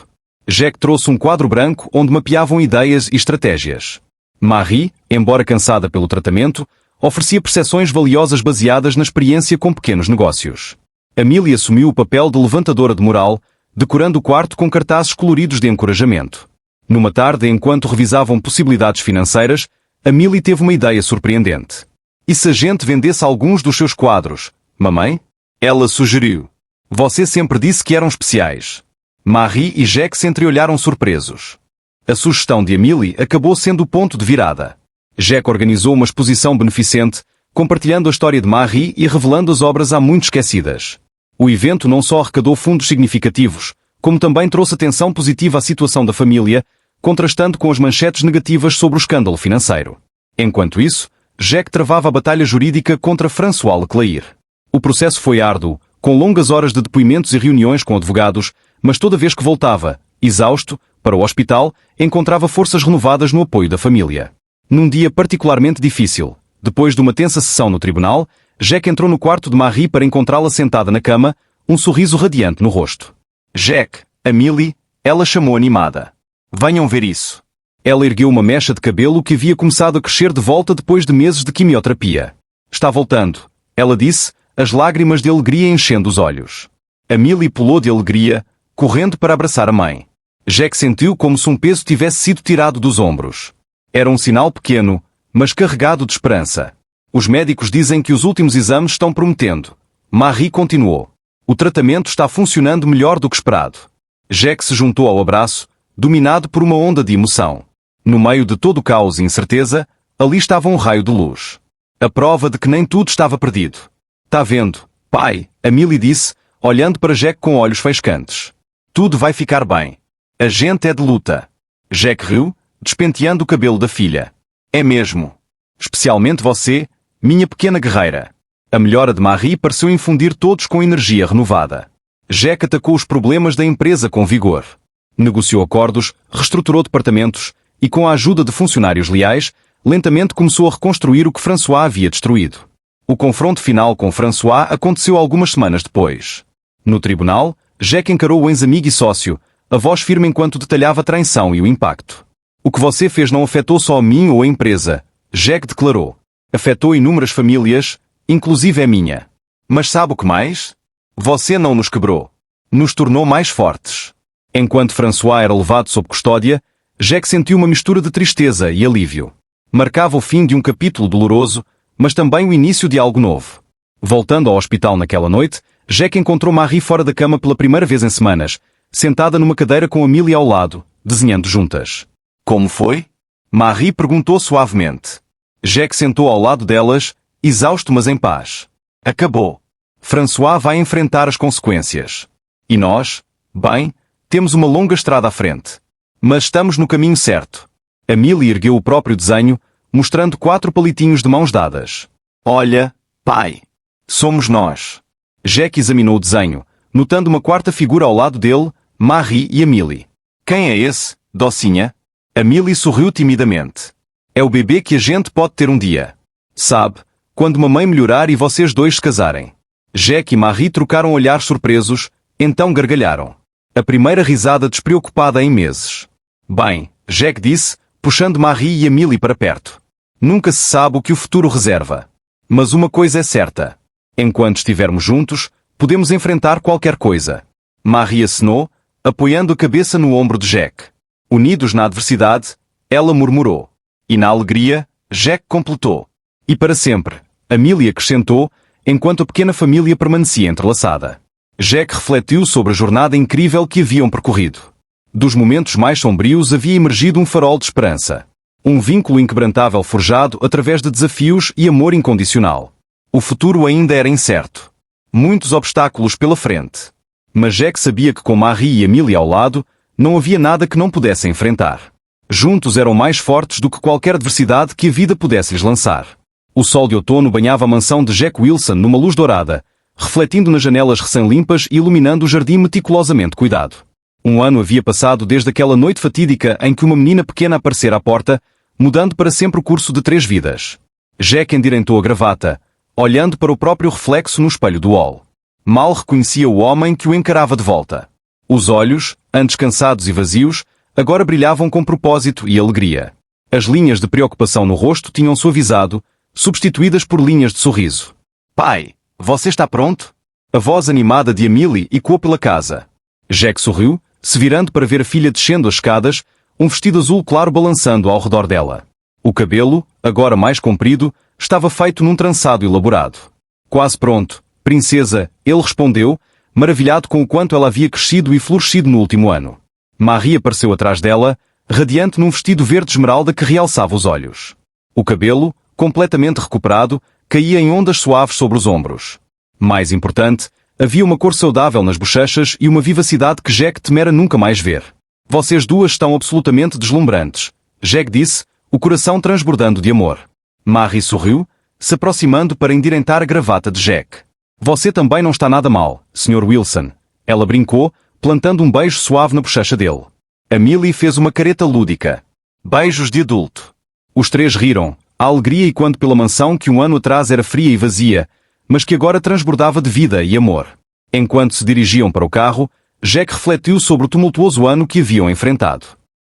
Jack trouxe um quadro branco onde mapeavam ideias e estratégias. Marie, embora cansada pelo tratamento, oferecia percepções valiosas baseadas na experiência com pequenos negócios. Emily assumiu o papel de levantadora de moral, decorando o quarto com cartazes coloridos de encorajamento. Numa tarde, enquanto revisavam possibilidades financeiras, Emily teve uma ideia surpreendente. E se a gente vendesse alguns dos seus quadros, mamãe? Ela sugeriu. Você sempre disse que eram especiais. Marie e Jack se entreolharam surpresos. A sugestão de Emily acabou sendo o ponto de virada. Jack organizou uma exposição beneficente, compartilhando a história de Marie e revelando as obras há muito esquecidas. O evento não só arrecadou fundos significativos, como também trouxe atenção positiva à situação da família, contrastando com as manchetes negativas sobre o escândalo financeiro. Enquanto isso, Jack travava a batalha jurídica contra François Leclair. O processo foi árduo, com longas horas de depoimentos e reuniões com advogados, mas toda vez que voltava, exausto, para o hospital, encontrava forças renovadas no apoio da família. Num dia particularmente difícil, depois de uma tensa sessão no tribunal, Jack entrou no quarto de Marie para encontrá-la sentada na cama, um sorriso radiante no rosto. Jack, Amélie, ela chamou animada. Venham ver isso. Ela ergueu uma mecha de cabelo que havia começado a crescer de volta depois de meses de quimioterapia. Está voltando, ela disse, as lágrimas de alegria enchendo os olhos. Amélie pulou de alegria, correndo para abraçar a mãe. Jack sentiu como se um peso tivesse sido tirado dos ombros. Era um sinal pequeno, mas carregado de esperança. Os médicos dizem que os últimos exames estão prometendo. Marie continuou. O tratamento está funcionando melhor do que esperado. Jack se juntou ao abraço, dominado por uma onda de emoção. No meio de todo o caos e incerteza, ali estava um raio de luz. A prova de que nem tudo estava perdido. Tá vendo, pai, Amélie disse, olhando para Jack com olhos faiscantes. Tudo vai ficar bem. A gente é de luta. Jack riu, despenteando o cabelo da filha. É mesmo. Especialmente você, minha pequena guerreira. A melhora de Marie pareceu infundir todos com energia renovada. Jack atacou os problemas da empresa com vigor. Negociou acordos, reestruturou departamentos e, com a ajuda de funcionários leais, lentamente começou a reconstruir o que François havia destruído. O confronto final com François aconteceu algumas semanas depois. No tribunal, Jack encarou o ex-amigo e sócio, a voz firme enquanto detalhava a traição e o impacto. O que você fez não afetou só a mim ou a empresa, Jack declarou. Afetou inúmeras famílias, inclusive a minha. Mas sabe o que mais? Você não nos quebrou. Nos tornou mais fortes. Enquanto François era levado sob custódia, Jack sentiu uma mistura de tristeza e alívio. Marcava o fim de um capítulo doloroso, mas também o início de algo novo. Voltando ao hospital naquela noite, Jack encontrou Marie fora da cama pela primeira vez em semanas, sentada numa cadeira com Amélie ao lado, desenhando juntas. Como foi? Marie perguntou suavemente. Jack sentou ao lado delas, exausto mas em paz. Acabou. François vai enfrentar as consequências. E nós, bem, temos uma longa estrada à frente. Mas estamos no caminho certo. Amélie ergueu o próprio desenho, mostrando 4 palitinhos de mãos dadas. Olha, pai. Somos nós. Jack examinou o desenho, notando uma quarta figura ao lado dele, Marie e Amélie. Quem é esse, docinha? Amélie sorriu timidamente. É o bebê que a gente pode ter um dia. Sabe, quando mamãe melhorar e vocês dois se casarem. Jack e Marie trocaram olhares surpresos, então gargalharam. A primeira risada despreocupada em meses. Bem, Jack disse, puxando Marie e Amélie para perto. Nunca se sabe o que o futuro reserva. Mas uma coisa é certa. Enquanto estivermos juntos, podemos enfrentar qualquer coisa. Marie acenou, apoiando a cabeça no ombro de Jack. Unidos na adversidade, ela murmurou. E na alegria, Jack completou. E para sempre, Amélie acrescentou, enquanto a pequena família permanecia entrelaçada. Jack refletiu sobre a jornada incrível que haviam percorrido. Dos momentos mais sombrios havia emergido um farol de esperança. Um vínculo inquebrantável forjado através de desafios e amor incondicional. O futuro ainda era incerto. Muitos obstáculos pela frente. Mas Jack sabia que com Marie e Amélie ao lado, não havia nada que não pudessem enfrentar. Juntos eram mais fortes do que qualquer adversidade que a vida pudesse lhes lançar. O sol de outono banhava a mansão de Jack Wilson numa luz dourada, refletindo nas janelas recém-limpas e iluminando o jardim meticulosamente cuidado. Um ano havia passado desde aquela noite fatídica em que uma menina pequena aparecera à porta, mudando para sempre o curso de 3 vidas. Jack endireitou a gravata, olhando para o próprio reflexo no espelho do hall. Mal reconhecia o homem que o encarava de volta. Os olhos, antes cansados e vazios, agora brilhavam com propósito e alegria. As linhas de preocupação no rosto tinham suavizado, substituídas por linhas de sorriso. Pai, você está pronto? A voz animada de Amélie ecoou pela casa. Jack sorriu, se virando para ver a filha descendo as escadas, um vestido azul claro balançando ao redor dela. O cabelo, agora mais comprido, estava feito num trançado elaborado. Quase pronto, princesa, ele respondeu, maravilhado com o quanto ela havia crescido e florescido no último ano. Marie apareceu atrás dela, radiante num vestido verde esmeralda que realçava os olhos. O cabelo, completamente recuperado, caía em ondas suaves sobre os ombros. Mais importante, havia uma cor saudável nas bochechas e uma vivacidade que Jack temera nunca mais ver. Vocês duas estão absolutamente deslumbrantes, Jack disse, o coração transbordando de amor. Marie sorriu, se aproximando para endireitar a gravata de Jack. Você também não está nada mal, Sr. Wilson. Ela brincou, plantando um beijo suave na bochecha dele. Amélie fez uma careta lúdica. Beijos de adulto. Os três riram, a alegria ecoando pela mansão que um ano atrás era fria e vazia, mas que agora transbordava de vida e amor. Enquanto se dirigiam para o carro, Jack refletiu sobre o tumultuoso ano que haviam enfrentado.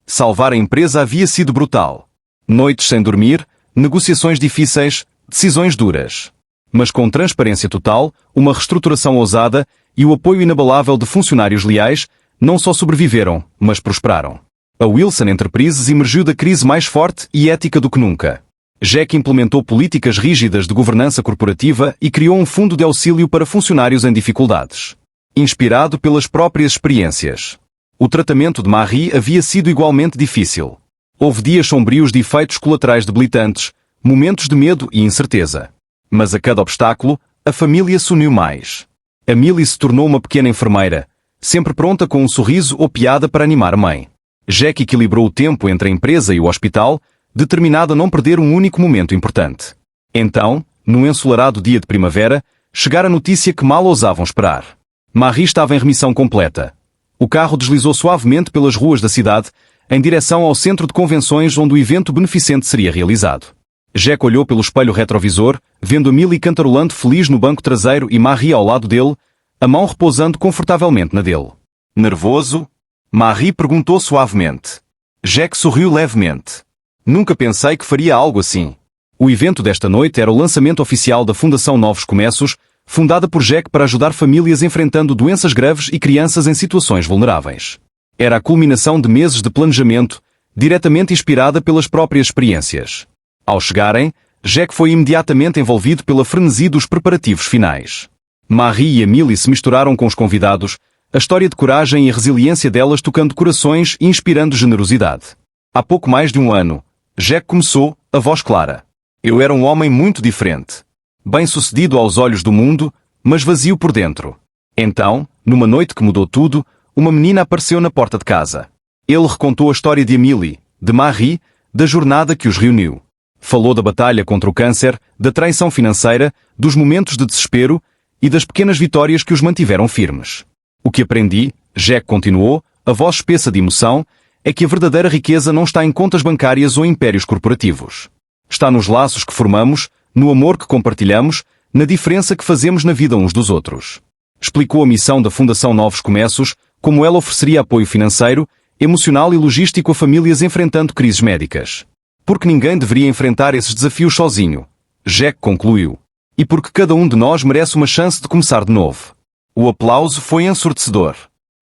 Salvar a empresa havia sido brutal. Noites sem dormir, negociações difíceis, decisões duras. Mas com transparência total, uma reestruturação ousada e o apoio inabalável de funcionários leais, não só sobreviveram, mas prosperaram. A Wilson Enterprises emergiu da crise mais forte e ética do que nunca. Jack implementou políticas rígidas de governança corporativa e criou um fundo de auxílio para funcionários em dificuldades. Inspirado pelas próprias experiências. O tratamento de Marie havia sido igualmente difícil. Houve dias sombrios de efeitos colaterais debilitantes, momentos de medo e incerteza. Mas a cada obstáculo, a família se uniu mais. A Millie se tornou uma pequena enfermeira, sempre pronta com um sorriso ou piada para animar a mãe. Jack equilibrou o tempo entre a empresa e o hospital, determinado a não perder um único momento importante. Então, num ensolarado dia de primavera, chegara a notícia que mal ousavam esperar. Marie estava em remissão completa. O carro deslizou suavemente pelas ruas da cidade, em direção ao centro de convenções onde o evento beneficente seria realizado. Jack olhou pelo espelho retrovisor, vendo a Millie cantarolando feliz no banco traseiro e Marie ao lado dele, a mão repousando confortavelmente na dele. Nervoso? Marie perguntou suavemente. Jack sorriu levemente. Nunca pensei que faria algo assim. O evento desta noite era o lançamento oficial da Fundação Novos Começos, fundada por Jack para ajudar famílias enfrentando doenças graves e crianças em situações vulneráveis. Era a culminação de meses de planejamento, diretamente inspirada pelas próprias experiências. Ao chegarem, Jack foi imediatamente envolvido pela frenesi dos preparativos finais. Marie e Millie se misturaram com os convidados, a história de coragem e resiliência delas tocando corações e inspirando generosidade. Há pouco mais de um ano, Jack começou, a voz clara. Eu era um homem muito diferente. Bem-sucedido aos olhos do mundo, mas vazio por dentro. Então, numa noite que mudou tudo, uma menina apareceu na porta de casa. Ele recontou a história de Millie, de Marie, da jornada que os reuniu. Falou da batalha contra o câncer, da traição financeira, dos momentos de desespero e das pequenas vitórias que os mantiveram firmes. O que aprendi, Jack continuou, a voz espessa de emoção, é que a verdadeira riqueza não está em contas bancárias ou impérios corporativos. Está nos laços que formamos, no amor que compartilhamos, na diferença que fazemos na vida uns dos outros. Explicou a missão da Fundação Novos Começos, como ela ofereceria apoio financeiro, emocional e logístico a famílias enfrentando crises médicas. Porque ninguém deveria enfrentar esses desafios sozinho, Jack concluiu. E porque cada um de nós merece uma chance de começar de novo. O aplauso foi ensurdecedor.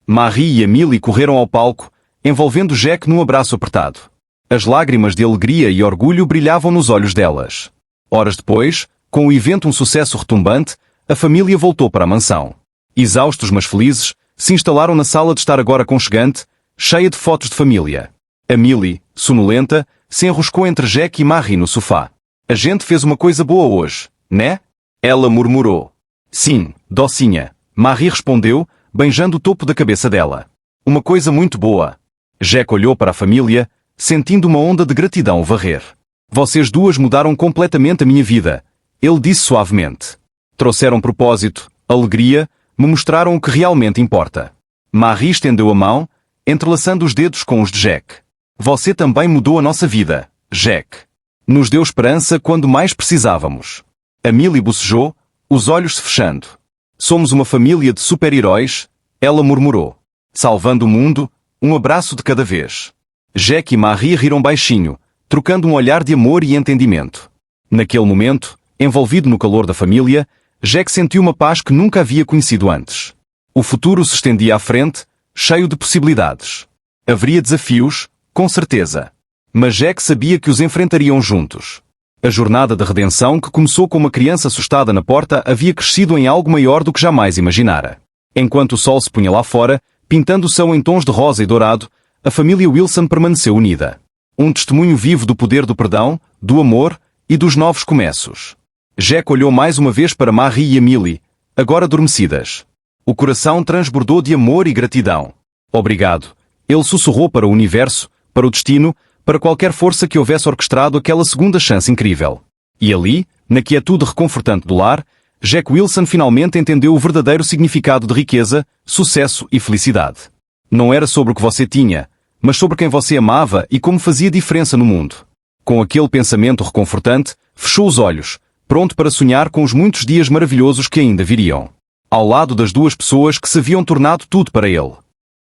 Marie e Millie correram ao palco, envolvendo Jack num abraço apertado. As lágrimas de alegria e orgulho brilhavam nos olhos delas. Horas depois, com o evento um sucesso retumbante, a família voltou para a mansão. Exaustos mas felizes, se instalaram na sala de estar agora aconchegante, cheia de fotos de família. A Millie, sonolenta, se enroscou entre Jack e Marie no sofá. A gente fez uma coisa boa hoje, né? Ela murmurou. Sim, docinha. Marie respondeu, beijando o topo da cabeça dela. Uma coisa muito boa. Jack olhou para a família, sentindo uma onda de gratidão o varrer. Vocês duas mudaram completamente a minha vida, ele disse suavemente. Trouxeram propósito, alegria, me mostraram o que realmente importa. Marie estendeu a mão, entrelaçando os dedos com os de Jack. Você também mudou a nossa vida, Jack. Nos deu esperança quando mais precisávamos. A Millie bocejou, os olhos se fechando. Somos uma família de super-heróis, ela murmurou. Salvando o mundo, um abraço de cada vez. Jack e Marie riram baixinho, trocando um olhar de amor e entendimento. Naquele momento, envolvido no calor da família, Jack sentiu uma paz que nunca havia conhecido antes. O futuro se estendia à frente, cheio de possibilidades. Haveria desafios, com certeza. Mas Jack sabia que os enfrentariam juntos. A jornada de redenção que começou com uma criança assustada na porta havia crescido em algo maior do que jamais imaginara. Enquanto o sol se punha lá fora, pintando o céu em tons de rosa e dourado, a família Wilson permaneceu unida. Um testemunho vivo do poder do perdão, do amor e dos novos começos. Jack olhou mais uma vez para Marie e Millie, agora adormecidas. O coração transbordou de amor e gratidão. Obrigado. Ele sussurrou para o universo, para o destino, para qualquer força que houvesse orquestrado aquela segunda chance incrível. E ali, na quietude reconfortante do lar, Jack Wilson finalmente entendeu o verdadeiro significado de riqueza, sucesso e felicidade. Não era sobre o que você tinha, mas sobre quem você amava e como fazia diferença no mundo. Com aquele pensamento reconfortante, fechou os olhos, pronto para sonhar com os muitos dias maravilhosos que ainda viriam. Ao lado das duas pessoas que se haviam tornado tudo para ele.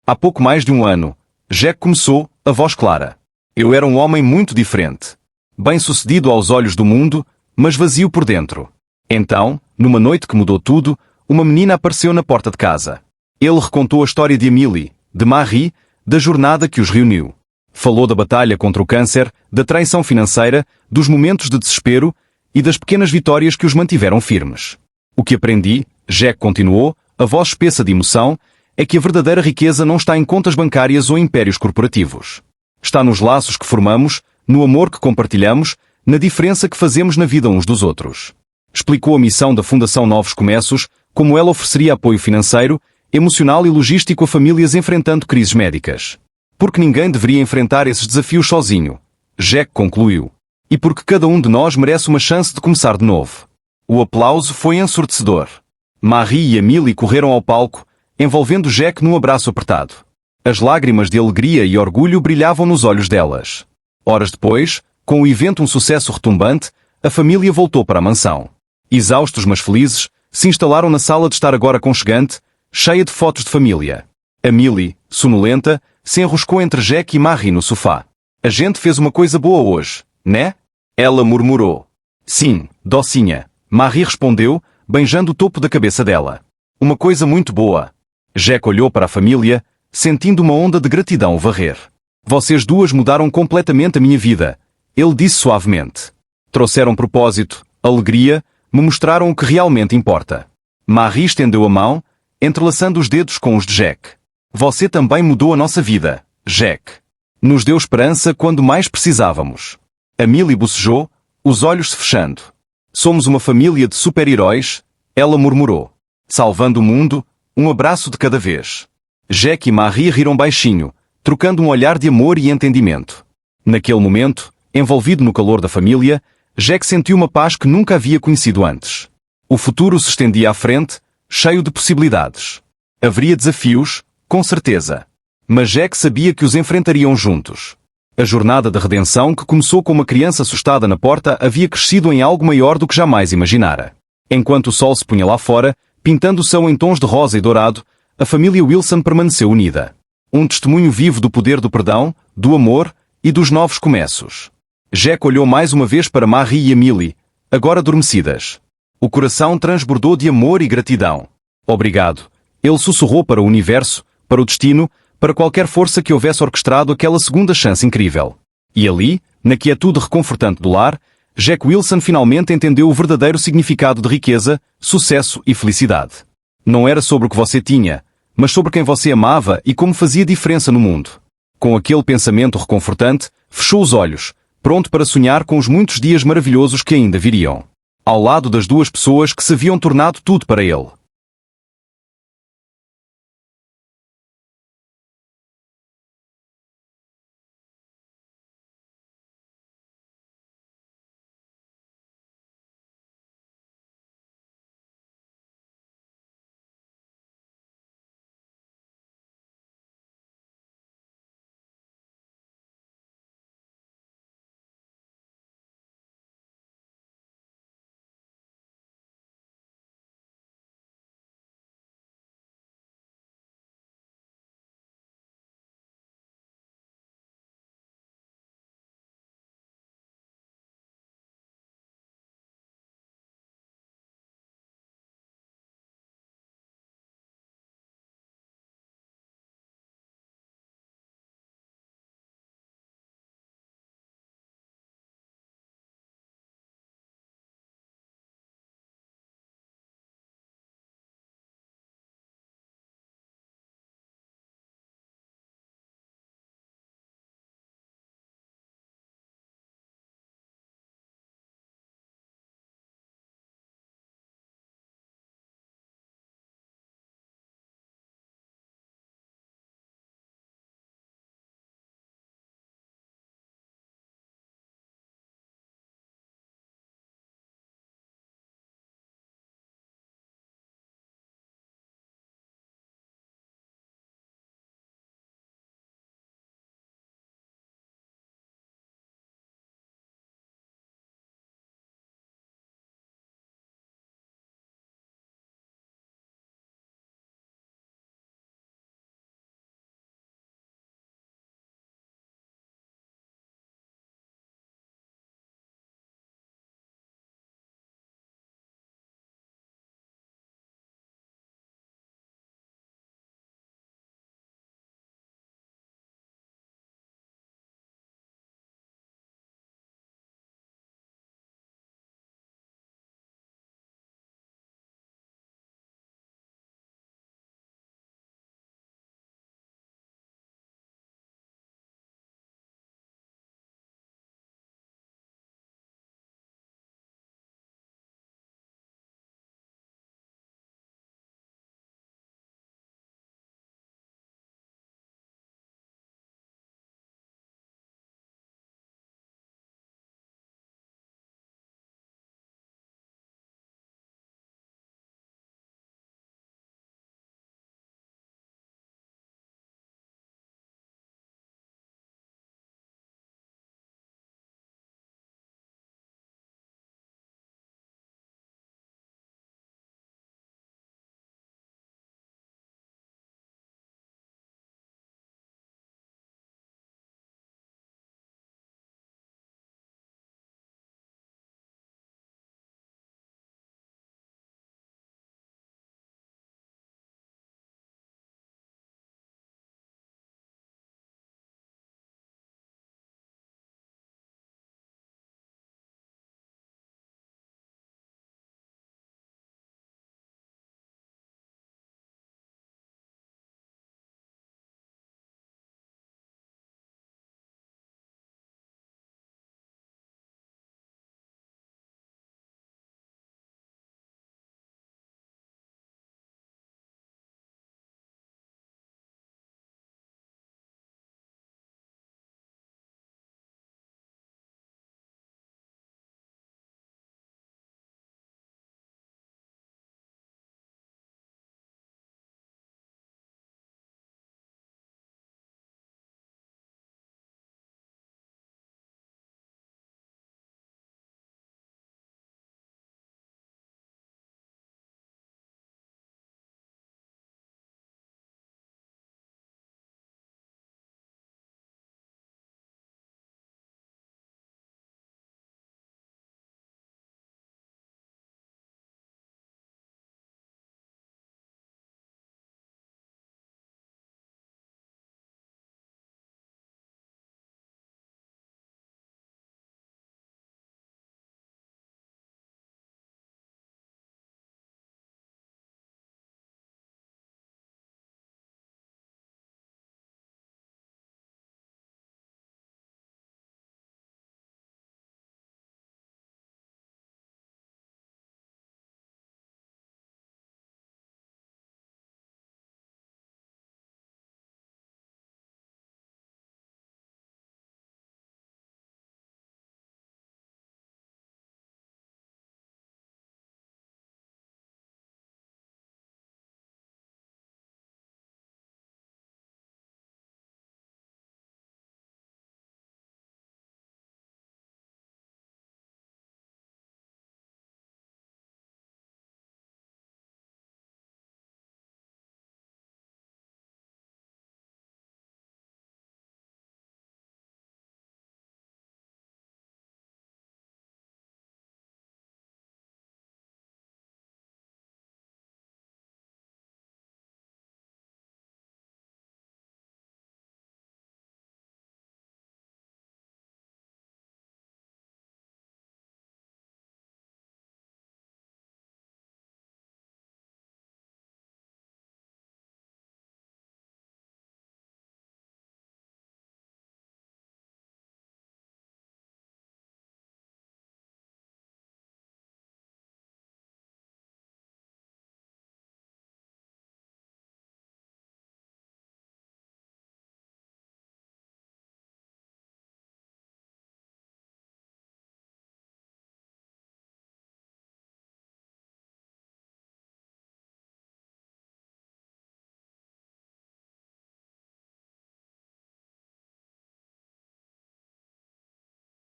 Há pouco mais de um ano, Jack começou, a voz clara. Eu era um homem muito diferente. Bem-sucedido aos olhos do mundo, mas vazio por dentro. Então, numa noite que mudou tudo, uma menina apareceu na porta de casa. Ele recontou a história de Amélie, de Marie, da jornada que os reuniu. Falou da batalha contra o câncer, da traição financeira, dos momentos de desespero e das pequenas vitórias que os mantiveram firmes. O que aprendi, Jack continuou, a voz espessa de emoção, é que a verdadeira riqueza não está em contas bancárias ou impérios corporativos. Está nos laços que formamos, no amor que compartilhamos, na diferença que fazemos na vida uns dos outros. Explicou a missão da Fundação Novos Começos, como ela ofereceria apoio financeiro, emocional e logístico a famílias enfrentando crises médicas. Porque ninguém deveria enfrentar esses desafios sozinho, Jack concluiu. E porque cada um de nós merece uma chance de começar de novo. O aplauso foi ensurdecedor. Marie e Amélie correram ao palco, envolvendo Jack num abraço apertado. As lágrimas de alegria e orgulho brilhavam nos olhos delas. Horas depois, com o evento um sucesso retumbante, a família voltou para a mansão. Exaustos mas felizes, se instalaram na sala de estar agora aconchegante, cheia de fotos de família. Amélie, sonolenta, se enroscou entre Jack e Marie no sofá. A gente fez uma coisa boa hoje, né? Ela murmurou. Sim, docinha. Marie respondeu, beijando o topo da cabeça dela. Uma coisa muito boa. Jack olhou para a família, sentindo uma onda de gratidão o varrer. Vocês duas mudaram completamente a minha vida, ele disse suavemente. Trouxeram propósito, alegria, me mostraram o que realmente importa. Marie estendeu a mão, entrelaçando os dedos com os de Jack. Você também mudou a nossa vida, Jack. Nos deu esperança quando mais precisávamos. Amélie bocejou, os olhos se fechando. Somos uma família de super-heróis, ela murmurou. Salvando o mundo, um abraço de cada vez. Jack e Marie riram baixinho, trocando um olhar de amor e entendimento. Naquele momento, envolvido no calor da família, Jack sentiu uma paz que nunca havia conhecido antes. O futuro se estendia à frente, cheio de possibilidades. Haveria desafios, com certeza. Mas Jack sabia que os enfrentariam juntos. A jornada de redenção que começou com uma criança assustada na porta havia crescido em algo maior do que jamais imaginara. Enquanto o sol se punha lá fora, pintando o céu em tons de rosa e dourado, a família Wilson permaneceu unida. Um testemunho vivo do poder do perdão, do amor e dos novos começos. Jack olhou mais uma vez para Marie e Amélie, agora adormecidas. O coração transbordou de amor e gratidão. Obrigado. Ele sussurrou para o universo, para o destino, para qualquer força que houvesse orquestrado aquela segunda chance incrível. E ali, na quietude reconfortante do lar, Jack Wilson finalmente entendeu o verdadeiro significado de riqueza, sucesso e felicidade. Não era sobre o que você tinha, mas sobre quem você amava e como fazia diferença no mundo. Com aquele pensamento reconfortante, fechou os olhos, pronto para sonhar com os muitos dias maravilhosos que ainda viriam. Ao lado das duas pessoas que se haviam tornado tudo para ele.